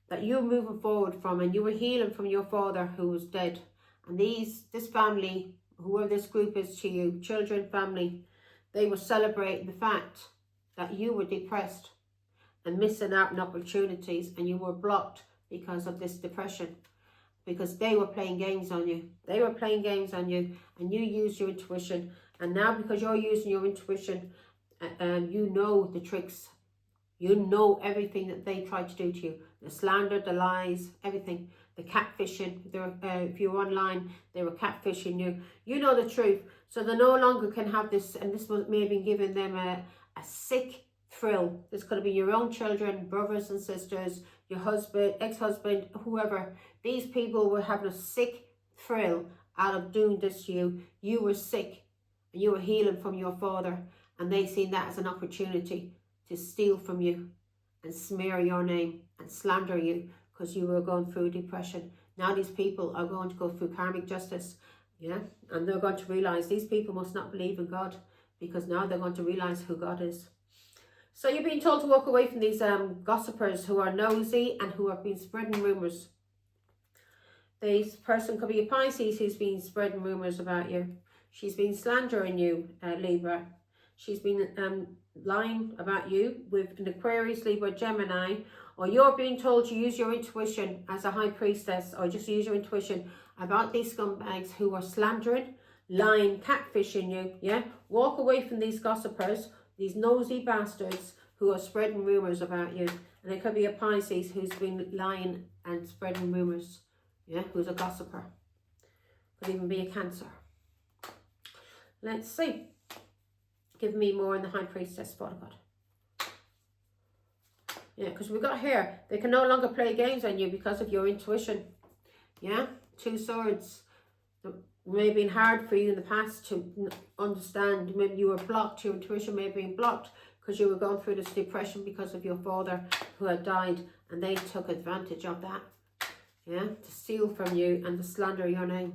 That you're moving forward from, and you were healing from your father who was dead. And this family, whoever this group is to you, children, family, they were celebrating the fact that you were depressed and missing out on opportunities, and you were blocked because of this depression. Because they were playing games on you. They were playing games on you, and you used your intuition. And now because you're using your intuition, you know the tricks. You know everything that they tried to do to you. The slander, the lies, everything. The catfishing. If you're online, they were catfishing you. You know the truth. So they no longer can have this, and this may have been giving them a sick thrill. This could have been your own children, brothers and sisters, your husband, ex-husband, whoever. These people were having a sick thrill out of doing this to you. You were sick and you were healing from your father. And they seen that as an opportunity to steal from you and smear your name and slander you because you were going through depression. Now these people are going to go through karmic justice, yeah? And they're going to realize these people must not believe in God, because now they're going to realize who God is. So you're being told to walk away from these gossipers who are nosy and who have been spreading rumors. This person could be a Pisces who's been spreading rumors about you. She's been slandering you, Libra. She's been lying about you with an Aquarius, Libra, Gemini, or you're being told to use your intuition as a high priestess, or just use your intuition about these scumbags who are slandering, lying, catfishing you, yeah? Walk away from these gossipers, these nosy bastards who are spreading rumors about you. And it could be a Pisces who's been lying and spreading rumors, yeah? Who's a gossiper. Could even be a Cancer. Let's see. Give me more in the High Priestess, Father God. Yeah, because we got here, they can no longer play games on you because of your intuition. Yeah, 2 swords. It may have been hard for you in the past to understand. Maybe you were blocked, your intuition may have been blocked because you were going through this depression because of your father who had died, and they took advantage of that. Yeah, to steal from you and to slander your name.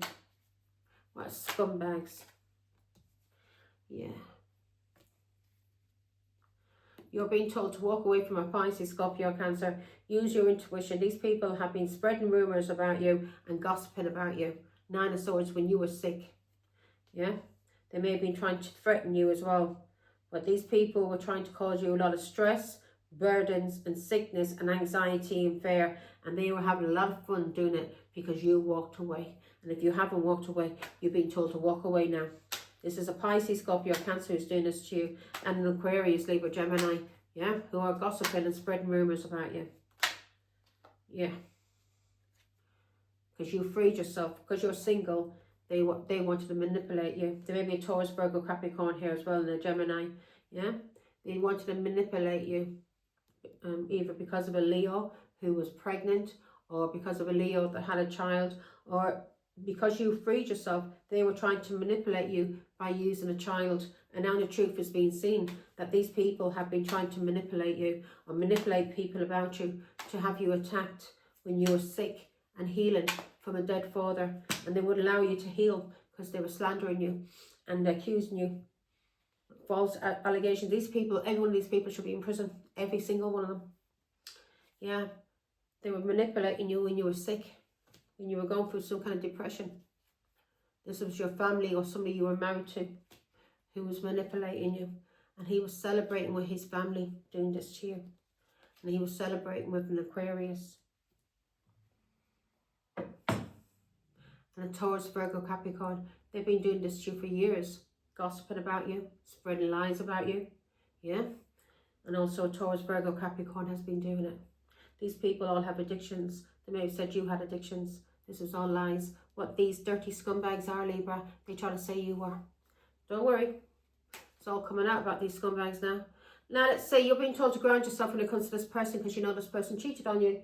What scumbags. Yeah. You're being told to walk away from a Pisces, Scorpio, Cancer. Use your intuition. These people have been spreading rumours about you and gossiping about you. 9 of Swords when you were sick. Yeah? They may have been trying to threaten you as well. But these people were trying to cause you a lot of stress, burdens and sickness and anxiety and fear. And they were having a lot of fun doing it because you walked away. And if you haven't walked away, you've been told to walk away now. This is a Pisces, Scorpio, Cancer who's doing this to you. And an Aquarius, Libra, Gemini, yeah, who are gossiping and spreading rumours about you. Yeah. Because you freed yourself. Because you're single, they wanted to manipulate you. There may be a Taurus, Virgo, Capricorn here as well, and a Gemini, yeah. They wanted to manipulate you. Either because of a Leo who was pregnant, or because of a Leo that had a child, or because you freed yourself, they were trying to manipulate you by using a child. And now the truth is being seen, that these people have been trying to manipulate you or manipulate people about you to have you attacked when you were sick and healing from a dead father. And they wouldn't allow you to heal because they were slandering you and accusing you. False allegations. These people, every one of these people should be in prison. Every single one of them. Yeah. They were manipulating you when you were sick. When you were going through some kind of depression. This was your family or somebody you were married to who was manipulating you. And he was celebrating with his family doing this to you. And he was celebrating with an Aquarius. And a Taurus, Virgo, Capricorn. They've been doing this to you for years. Gossiping about you. Spreading lies about you. Yeah. And also Taurus, Virgo, Capricorn has been doing it. These people all have addictions. They may have said you had addictions. This is all lies. What these dirty scumbags are, Libra, they try to say you were. Don't worry. It's all coming out about these scumbags now. Now let's say you're being told to ground yourself when it comes to this person because you know this person cheated on you.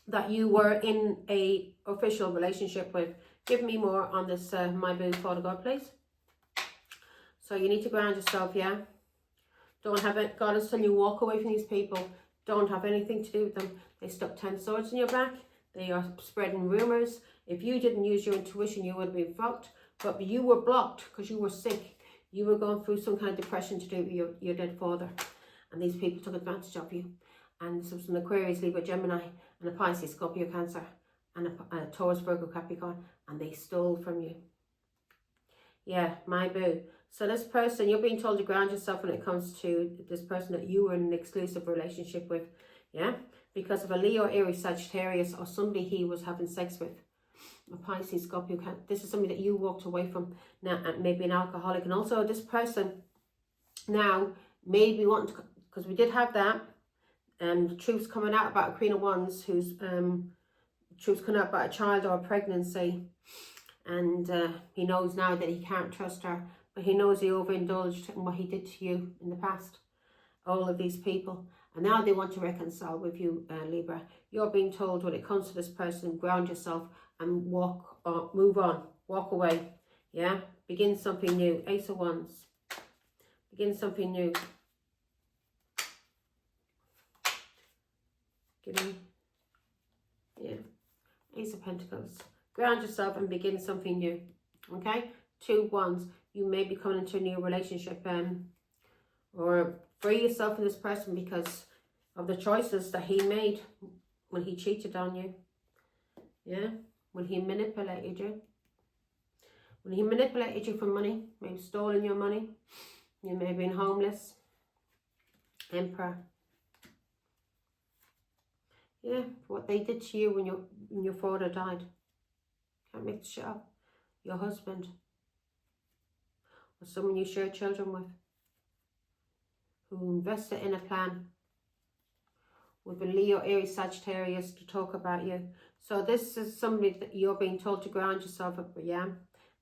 That you were in a official relationship with. Give me more on this, my boo, Father God, please. So you need to ground yourself, yeah? Don't have it. God is telling you walk away from these people. Don't have anything to do with them. They stuck 10 swords in your back. They are spreading rumours. If you didn't use your intuition, you would have been fucked. But you were blocked because you were sick. You were going through some kind of depression to do with your dead father. And these people took advantage of you. And this was an Aquarius, Libra, Gemini, and a Pisces, Scorpio, Cancer, and a Taurus, Virgo, Capricorn. And they stole from you. Yeah, my boo. So this person, you're being told to ground yourself when it comes to this person that you were in an exclusive relationship with. Yeah? Because of a Leo, Aries, Sagittarius, or somebody he was having sex with. A Pisces, Scorpio, this is somebody that you walked away from. Now, maybe an alcoholic. And also this person now maybe wanting to, because we did have that. The truth's coming out about a Queen of Wands who's, truth's coming out about a child or a pregnancy. And he knows now that he can't trust her. But he knows he overindulged in what he did to you in the past. All of these people. And now they want to reconcile with you, Libra. You're being told when it comes to this person, ground yourself and move on. Walk away. Yeah? begin something new. Ace of Wands. Begin something new. Yeah. Ace of Pentacles. Ground yourself and begin something new. Okay? 2 Wands. You may be coming into a new relationship, or free yourself from this person because of the choices that he made when he cheated on you. Yeah? When he manipulated you. When he manipulated you for money, maybe stolen your money. You may have been homeless. Emperor. Yeah, what they did to you when your father died. Can't make the shit up. Your husband. Or someone you share children with. Who invested in a plan. With a Leo, Aries, Sagittarius to talk about you. So this is somebody that you're being told to ground yourself up, yeah?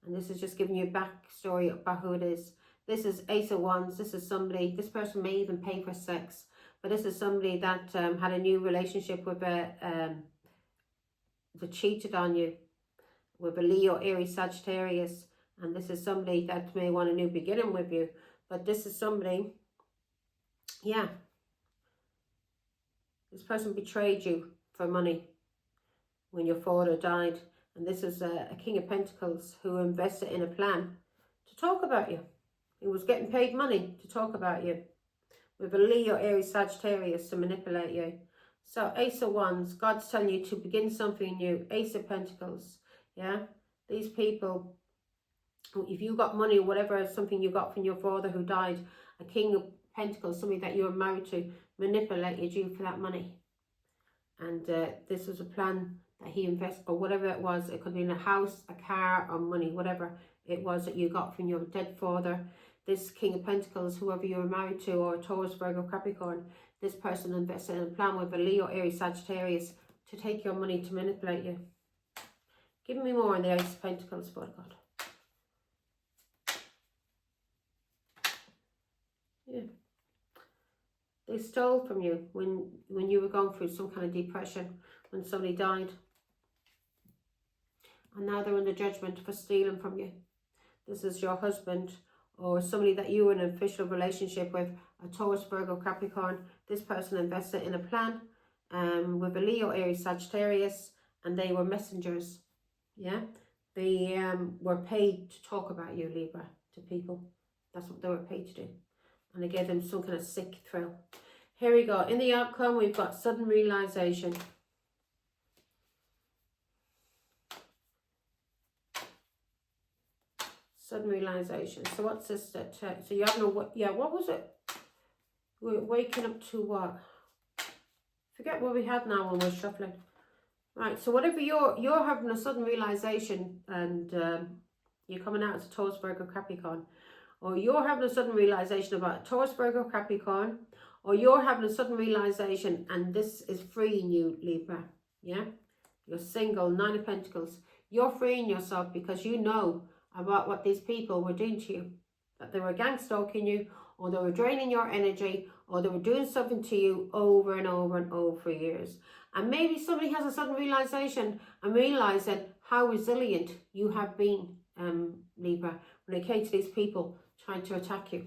And this is just giving you a backstory about who it is. This is Ace of Wands. This is somebody, this person may even pay for sex. But this is somebody that had a new relationship with that cheated on you. With a Leo, Aries, Sagittarius. And this is somebody that may want a new beginning with you. But this is somebody, yeah. This person betrayed you for money when your father died. And this is a King of Pentacles who invested in a plan to talk about you. He was getting paid money to talk about you. With a Leo, Aries, Sagittarius to manipulate you. So Ace of Wands, God's telling you to begin something new. Ace of Pentacles, yeah? These people, if you got money or whatever, something you got from your father who died, a King of Pentacles, somebody that you were married to, manipulated you for that money. And this was a plan that he invested, or whatever it was. It could be in a house, a car, or money, whatever it was that you got from your dead father. This King of Pentacles, whoever you were married to, or Taurus, Virgo, Capricorn, this person invested in a plan with a Leo, Aries, Sagittarius to take your money, to manipulate you. Give me more on the Ace of Pentacles, for God. Yeah. They stole from you when you were going through some kind of depression, when somebody died. And now they're under judgment for stealing from you. This is your husband or somebody that you were in an official relationship with, a Taurus, Virgo, Capricorn. This person invested in a plan with a Leo, Aries, Sagittarius, and they were messengers. Yeah, they were paid to talk about you, Libra, to people. That's what they were paid to do. And they gave them some kind of sick thrill. Here we go. In the outcome, we've got sudden realization. Sudden realization. So what's this? So you have no, what was it? We're waking up to what? Forget what we had now when we're shuffling. Right, so whatever you're having a sudden realization, and you're coming out as a Taurus, Virgo, Capricorn, or you're having a sudden realization about Taurus, Virgo, Capricorn, or you're having a sudden realization and this is freeing you, Libra, yeah? You're single, 9 of Pentacles. You're freeing yourself because you know about what these people were doing to you. That they were gang stalking you, or they were draining your energy, or they were doing something to you over and over and over for years. And maybe somebody has a sudden realization and realizing how resilient you have been, Libra, when it came to these people trying to attack you.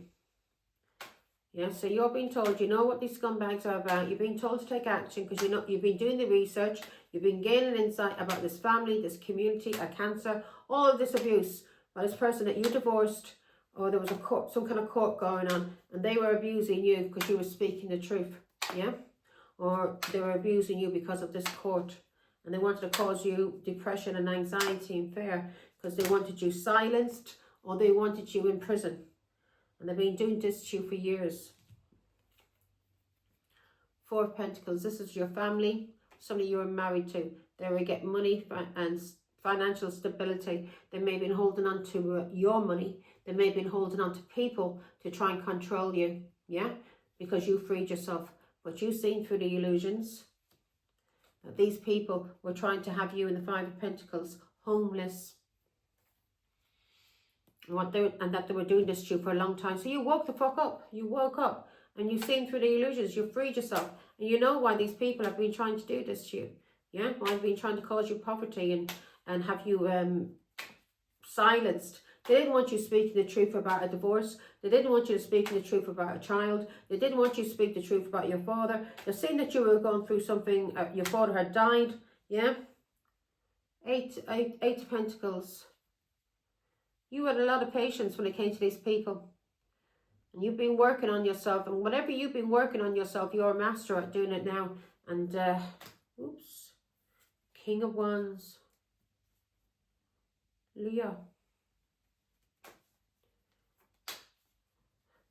Yeah, so you're being told, you know what these scumbags are about. You're being told to take action because you've been doing the research. You've been gaining insight about this family, this community, a cancer, all of this abuse by this person that you divorced, or there was a court, some kind of court going on, and they were abusing you because you were speaking the truth. Yeah, or they were abusing you because of this court, and they wanted to cause you depression and anxiety and fear because they wanted you silenced, or they wanted you in prison. And they've been doing this to you for years. 4 of Pentacles. This is your family. Somebody you were married to. They were getting money and financial stability. They may have been holding on to your money. They may have been holding on to people to try and control you. Yeah? Because you freed yourself. But you've seen through the illusions that these people were trying to have you in the 5 of Pentacles. Homeless. And that they were doing this to you for a long time. So you woke the fuck up. You woke up and you've seen through the illusions. You freed yourself. And you know why these people have been trying to do this to you. Yeah? Why they've been trying to cause you poverty and have you silenced They didn't want you speaking the truth about a divorce. They didn't want you speaking the truth about a child. They didn't want you to speak the truth about your father. They're saying that you were going through something, your father had died, yeah? Eight of Pentacles. You had a lot of patience when it came to these people. And you've been working on yourself. And whatever you've been working on yourself, you're a master at doing it now. And, oops. King of Wands. Leo.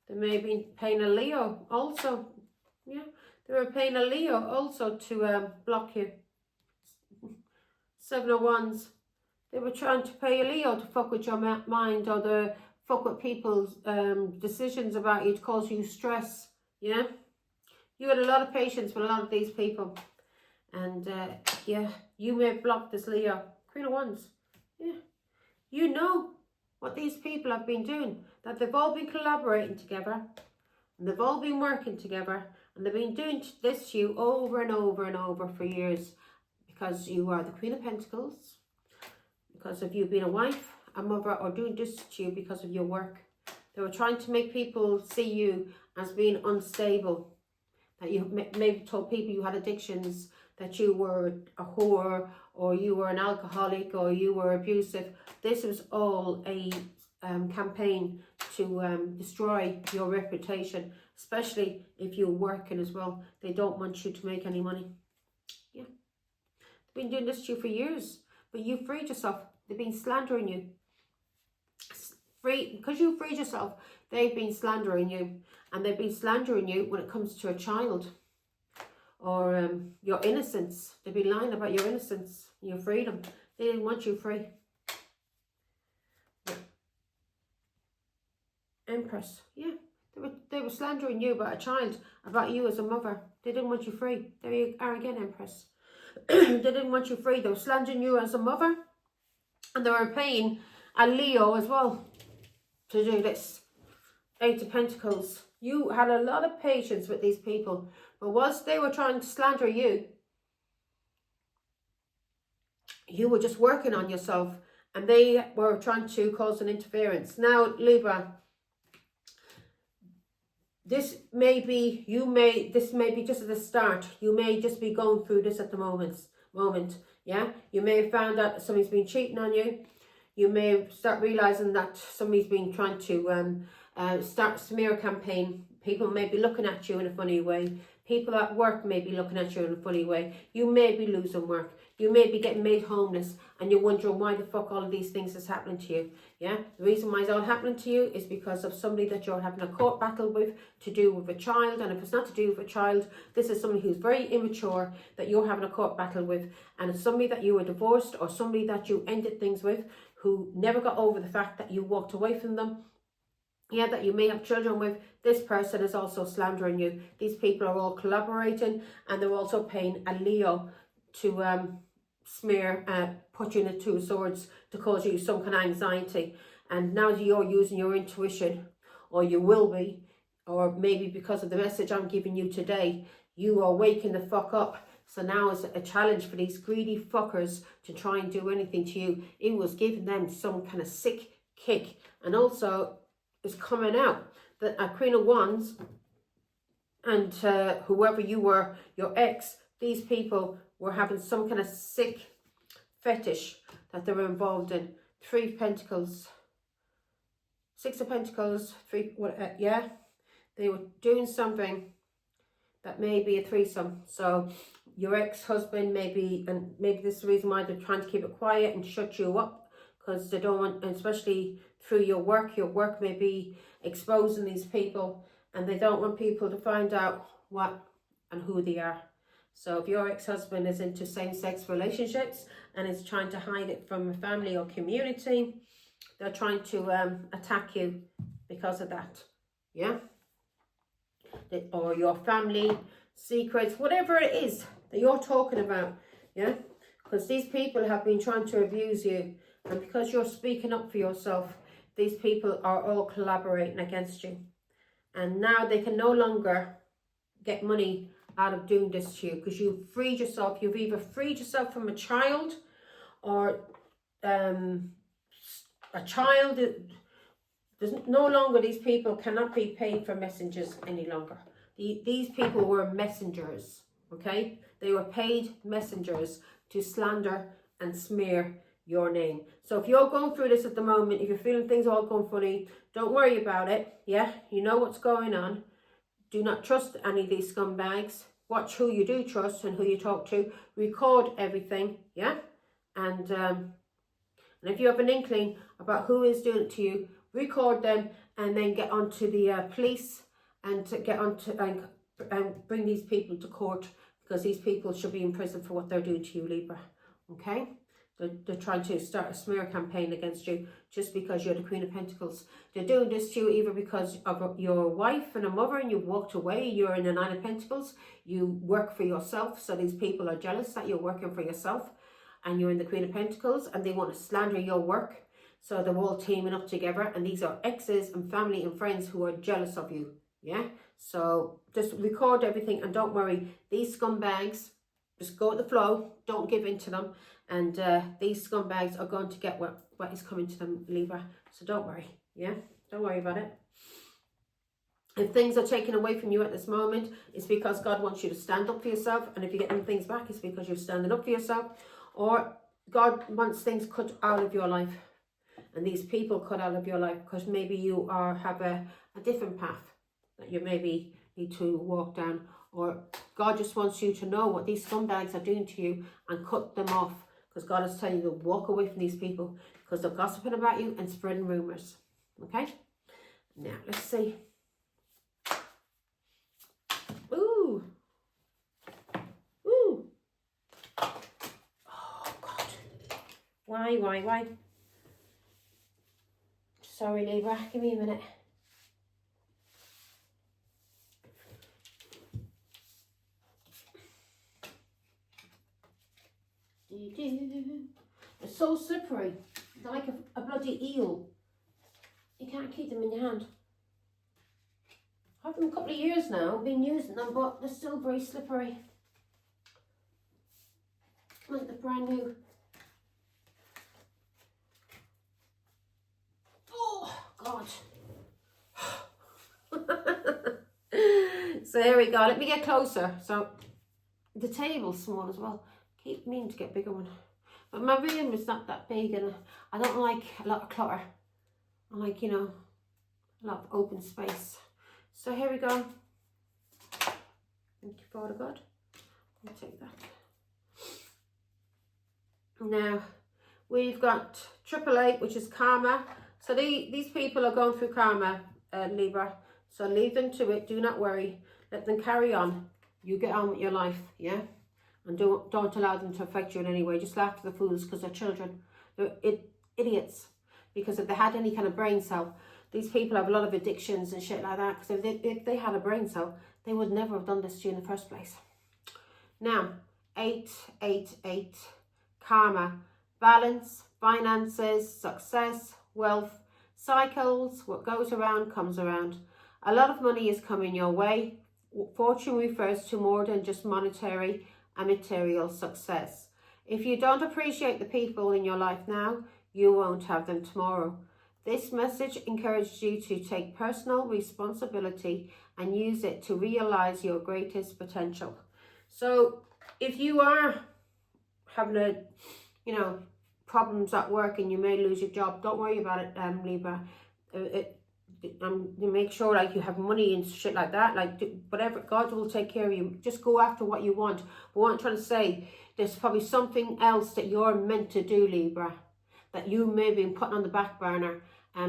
They may have been paying a Leo also. Yeah. They were paying a Leo also to block you. 7 of Wands. They were trying to pay a Leo to fuck with your mind, or to fuck with people's decisions about you, to cause you stress. Yeah. You had a lot of patience with a lot of these people. And yeah, you may have blocked this Leo. Queen of Wands. Yeah. You know what these people have been doing. That they've all been collaborating together. And they've all been working together. And they've been doing this to you over and over and over for years. Because you are the Queen of Pentacles. Because of you being a wife, a mother, or doing this to you because of your work. They were trying to make people see you as being unstable. That you maybe told people you had addictions, that you were a whore, or you were an alcoholic, or you were abusive. This was all a campaign to destroy your reputation, especially if you're working as well. They don't want you to make any money. Yeah. They've been doing this to you for years, but you freed yourself. They've been slandering you. Because you freed yourself, they've been slandering you. And they've been slandering you when it comes to a child. Or your innocence. They've been lying about your innocence, your freedom. They didn't want you free. Yeah. Empress. Yeah. They were slandering you about a child, about you as a mother. They didn't want you free. There you are again, Empress. They didn't want you free. They were slandering you as a mother. And they were paying a Leo as well to do this. 8 of Pentacles. You had a lot of patience with these people. But whilst they were trying to slander you, you were just working on yourself. And they were trying to cause an interference. Now, Libra, this may be just at the start. You may just be going through this at the moment. Yeah, you may have found out that somebody's been cheating on you. You may start realizing that somebody's been trying to start a smear campaign. People may be looking at you in a funny way. People at work may be looking at you in a funny way. You may be losing work. You may be getting made homeless, and you're wondering why the fuck all of these things is happening to you. Yeah, the reason why it's all happening to you is because of somebody that you're having a court battle with, to do with a child. And if it's not to do with a child, this is somebody who's very immature that you're having a court battle with, and it's somebody that you were divorced, or somebody that you ended things with, who never got over the fact that you walked away from them. Yeah, that you may have children with. This person is also slandering you. These people are all collaborating, and they're also paying a Leo to smear, put you in the 2 of Swords, to cause you some kind of anxiety. And now you're using your intuition, or you will be, or maybe because of the message I'm giving you today, you are waking the fuck up. So now it's a challenge for these greedy fuckers to try and do anything to you. It was giving them some kind of sick kick. And also, it's coming out that a Queen of Wands and whoever you were, your ex, these people were having some kind of sick fetish that they were involved in. 3 of Pentacles, 6 of Pentacles, 3, yeah. They were doing something that may be a threesome. So your ex-husband maybe, and maybe this is the reason why they're trying to keep it quiet and shut you up, because they don't want, especially through your work may be exposing these people, and they don't want people to find out what and who they are. So if your ex-husband is into same-sex relationships and is trying to hide it from a family or community, they're trying to attack you because of that. Yeah? Or your family secrets, whatever it is that you're talking about. Yeah? Because these people have been trying to abuse you, and because you're speaking up for yourself, these people are all collaborating against you. And now they can no longer get money out of doing this to you, because you've freed yourself. You've either freed yourself from a child, or a child. There's no longer, these people cannot be paid for messengers any longer. These people were messengers, okay? They were paid messengers to slander and smear your name. So if you're going through this at the moment, if you're feeling things all going funny, don't worry about it, yeah? You know what's going on. Do not trust any of these scumbags. Watch who you do trust and who you talk to. Record everything, yeah? And if you have an inkling about who is doing it to you, record them and then get onto the police and to get onto and bring these people to court, because these people should be in prison for what they're doing to you, Libra. Okay? They're trying to start a smear campaign against you just because you're the Queen of Pentacles. They're doing this to you either because of your wife and a mother and you've walked away, you're in the Nine of Pentacles, you work for yourself, so these people are jealous that you're working for yourself and you're in the Queen of Pentacles and they want to slander your work. So they're all teaming up together, and these are exes and family and friends who are jealous of you, yeah? So just record everything and don't worry. These scumbags, just go with the flow, don't give in to them. And these scumbags are going to get what is coming to them, Libra. So don't worry, yeah? Don't worry about it. If things are taken away from you at this moment, it's because God wants you to stand up for yourself. And if you're getting things back, it's because you're standing up for yourself. Or God wants things cut out of your life. And these people cut out of your life because maybe you have a different path that you maybe need to walk down. Or God just wants you to know what these scumbags are doing to you and cut them off. Because God is telling you to walk away from these people because they're gossiping about you and spreading rumours. Okay? Now, let's see. Ooh. Ooh. Oh, God. Why? Sorry, Libra. Give me a minute. They're so slippery. They're like a bloody eel. You can't keep them in your hand. I've had them a couple of years now. I've been using them, but they're still very slippery. Like they're brand new. Oh, God. So here we go. Let me get closer. So the table's small as well. Keep meaning to get a bigger one. But my room is not that big and I don't like a lot of clutter. I like, you know, a lot of open space. So here we go. Thank you, Father God. I'll take that. Now, we've got 888, which is karma. So these people are going through karma, Libra. So leave them to it. Do not worry. Let them carry on. You get on with your life, yeah? And don't allow them to affect you in any way. Just laugh at the fools because they're children. They're idiots. Because if they had any kind of brain cell, these people have a lot of addictions and shit like that. Because if they had a brain cell, they would never have done this to you in the first place. Now, 888, karma, balance, finances, success, wealth, cycles. What goes around comes around. A lot of money is coming your way. Fortune refers to more than just monetary and material success. If you don't appreciate the people in your life now, you won't have them tomorrow. This message encourages you to take personal responsibility and use it to realize your greatest potential. So if you are having problems at work and you may lose your job, don't worry about it, Libra. You make sure like you have money and shit like that, like whatever, God will take care of you. Just go after what you want. But what I'm trying to say, there's probably something else that you're meant to do, Libra, that you may be putting on the back burner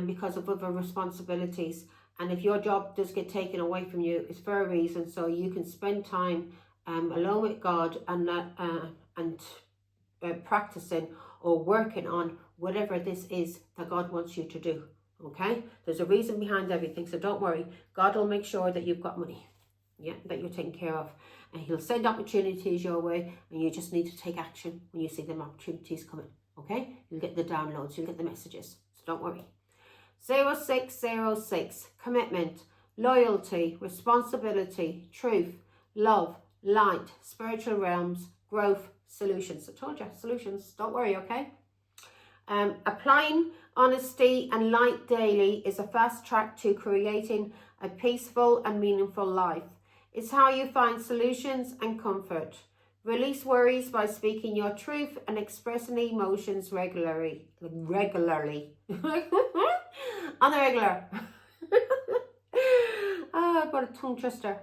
because of other responsibilities. And if your job does get taken away from you, it's for a reason. So you can spend time alone with God and practicing or working on whatever this is that God wants you to do. Okay, there's a reason behind everything, so don't worry. God will make sure that you've got money, yeah, that you're taken care of, and he'll send opportunities your way, and you just need to take action when you see them opportunities coming. Okay, you'll get the downloads, you'll get the messages, so don't worry. 0606, commitment, loyalty, responsibility, truth, love, light, spiritual realms, growth, solutions. I told you, solutions, don't worry, okay? Applying honesty and light daily is a fast track to creating a peaceful and meaningful life. It's how you find solutions and comfort. Release worries by speaking your truth and expressing emotions regularly. On the regular. Oh, I've got a tongue twister.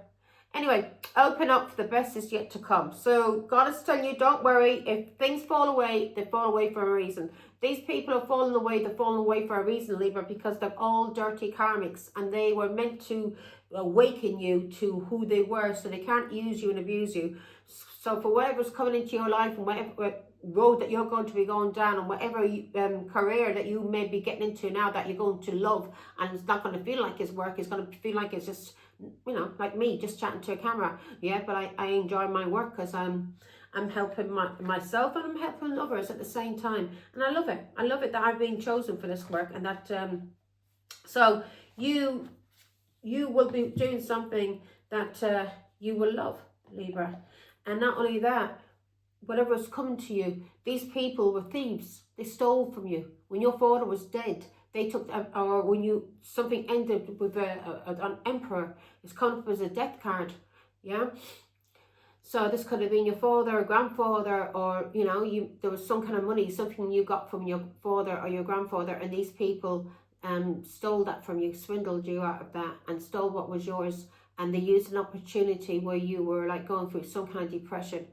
Anyway, open up, the best is yet to come. So God is telling you, don't worry. If things fall away, they fall away for a reason. These people are falling away, they're falling away for a reason, Libra, because they're all dirty karmics and they were meant to awaken you to who they were, so they can't use you and abuse you. So for whatever's coming into your life and whatever road that you're going to be going down, and whatever career that you may be getting into now that you're going to love, and it's not going to feel like it's work, it's going to feel like it's just, you know, like me just chatting to a camera. Yeah, but I enjoy my work because I'm helping myself and I'm helping others at the same time, and I love it. I love it that I've been chosen for this work, and that so you will be doing something that you will love, Libra. And not only that, whatever is coming to you, these people were thieves. They stole from you. When your father was dead, they took, or when something ended with an emperor, it's come up as a death card. Yeah. So this could have been your father or grandfather, or, you know, there was some kind of money, something you got from your father or your grandfather, and these people stole that from you, swindled you out of that, and stole what was yours. And they used an opportunity where you were like going through some kind of depression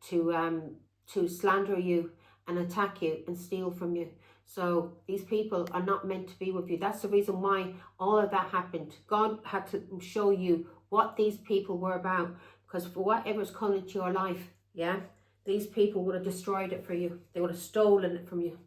to slander you and attack you and steal from you. So these people are not meant to be with you. That's the reason why all of that happened. God had to show you what these people were about, because for whatever's coming into your life, yeah, these people would have destroyed it for you. They would have stolen it from you. Do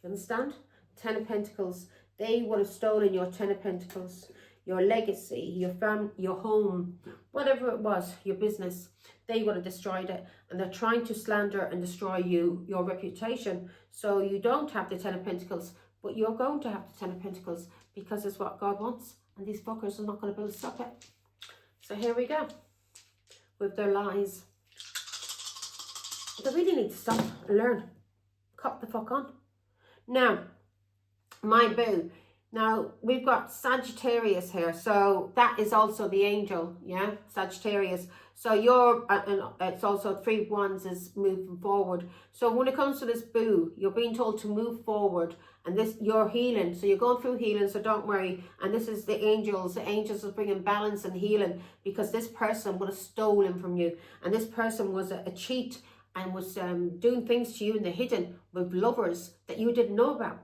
you understand? 10 of Pentacles. They would have stolen your 10 of Pentacles, your legacy, your family, your home, whatever it was, your business. They would have destroyed it, and they're trying to slander and destroy you, your reputation, so you don't have the 10 of Pentacles, but you're going to have the 10 of Pentacles, because it's what God wants, and these fuckers are not going to be able to stop it. So here we go, with their lies. They really need to stop and learn. Cop the fuck on. Now, my boo. Now, we've got Sagittarius here, so that is also the angel, yeah, Sagittarius. So you're, and it's also 3 wands is moving forward. So when it comes to this boo, you're being told to move forward, and this, you're healing. So you're going through healing, so don't worry. And this is the angels. The angels are bringing balance and healing, because this person would have stolen from you. And this person was a cheat and was doing things to you in the hidden with lovers that you didn't know about.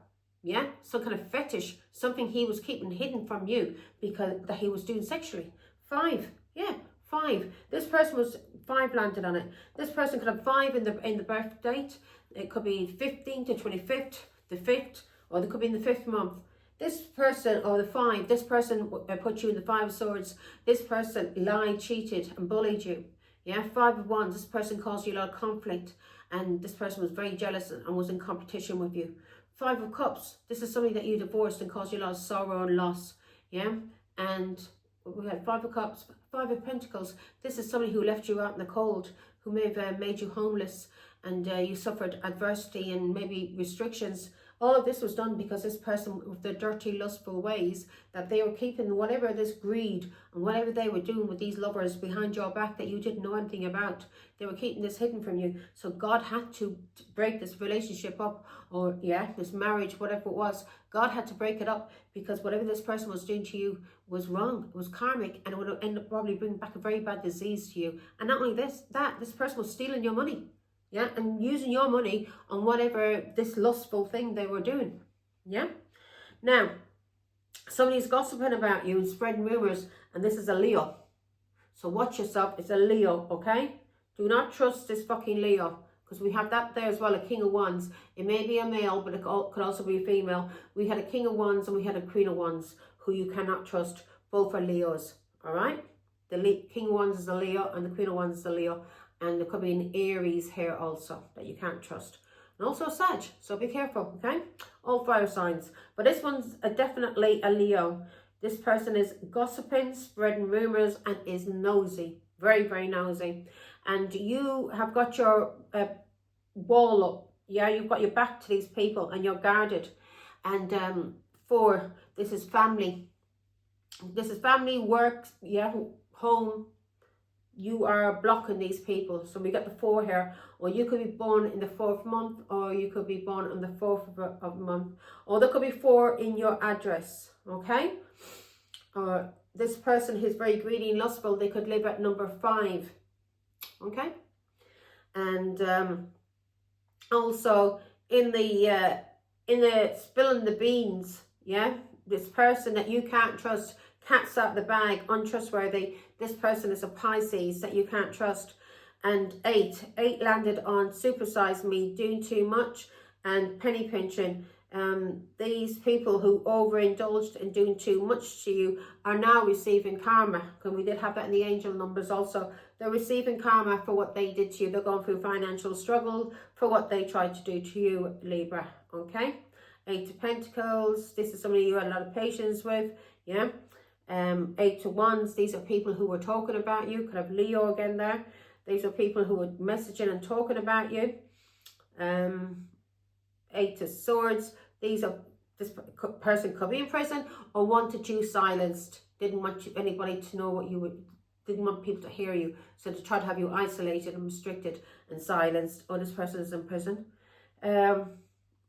Yeah, some kind of fetish, something he was keeping hidden from you because that he was doing sexually. 5, yeah, 5. This person was 5 landed on it. This person could have 5 in the birth date. It could be 15th to 25th, the 5th, or they could be in the 5th month. This person, or the 5, this person put you in the 5 of swords. This person lied, cheated, and bullied you. Yeah, 5 of wands. This person caused you a lot of conflict, and this person was very jealous and was in competition with you. 5 of cups. This is somebody that you divorced and caused you a lot of sorrow and loss. Yeah, and we had 5 of cups, 5 of pentacles. This is somebody who left you out in the cold, who may have made you homeless, and you suffered adversity and maybe restrictions. All of this was done because this person, with their dirty, lustful ways, that they were keeping whatever this greed and whatever they were doing with these lovers behind your back that you didn't know anything about. They were keeping this hidden from you. So God had to break this relationship up, or yeah, this marriage, whatever it was. God had to break it up, because whatever this person was doing to you was wrong. It was karmic, and it would end up probably bringing back a very bad disease to you. And not only this person was stealing your money. Yeah, and using your money on whatever this lustful thing they were doing. Yeah. Now, somebody's gossiping about you and spreading rumors, and this is a Leo. So watch yourself. It's a Leo, okay? Do not trust this fucking Leo, because we have that there as well, a King of Wands. It may be a male, but it could also be a female. We had a King of Wands and we had a Queen of Wands, who you cannot trust. Both are Leos, all right? The King of Wands is a Leo, and the Queen of Wands is a Leo. And there could be an Aries here also that you can't trust. And also Sag, so be careful, okay? All fire signs. But this one's definitely a Leo. This person is gossiping, spreading rumors, and is nosy. Very, very nosy. And you have got your wall up, Yeah, you've got your back to these people and you're guarded. And 4, this is family. This is family, work, yeah, home. You are blocking these people. So we got the 4 here. Or you could be born in the 4th month, or you could be born on the 4th of month. Or there could be 4 in your address, okay? Or this person who's very greedy and lustful, they could live at number 5, okay? And also in the spilling the beans, yeah, this person that you can't trust, cat's out the bag, untrustworthy. This person is a Pisces that you can't trust. And 8 landed on supersize me, doing too much, and penny pinching. These people who overindulged in doing too much to you are now receiving karma. And we did have that in the angel numbers also. They're receiving karma for what they did to you. They're going through financial struggle for what they tried to do to you, Libra. Okay? 8 of Pentacles. This is somebody you had a lot of patience with. Yeah? 8 of Wands. These are people who were talking about you. Could have Leo again there. These are people who were messaging and talking about you. 8 of Swords. This person could be in prison or wanted you silenced. Didn't want anybody to know what you were. Didn't want people to hear you. So to try to have you isolated and restricted and silenced. Oh, this person is in prison. 8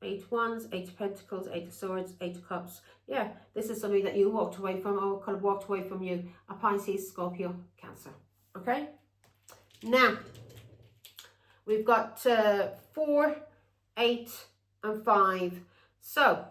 of Wands, 8 of Pentacles, 8 of Swords, 8 of Cups. Yeah, this is somebody that you walked away from or could have walked away from you. A Pisces, Scorpio, Cancer. Okay? Now, we've got 4, 8, and 5. So,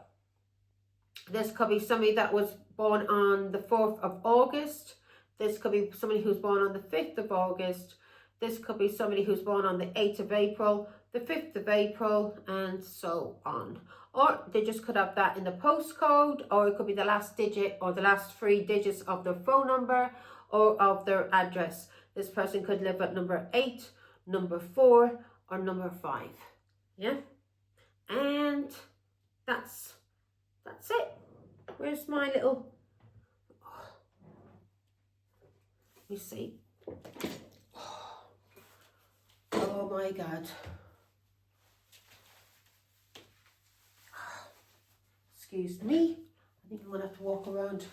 this could be somebody that was born on the 4th of August. This could be somebody who's born on the 5th of August. This could be somebody who's born on the 8th of April, the 5th of April, and so on. Or they just could have that in the postcode, or it could be the last digit or the last 3 digits of their phone number or of their address. This person could live at number 8, number 4, or number 5. Yeah? And that's it. Where's my little... Let me see. Oh my God. Excuse me. I think I'm going to have to walk around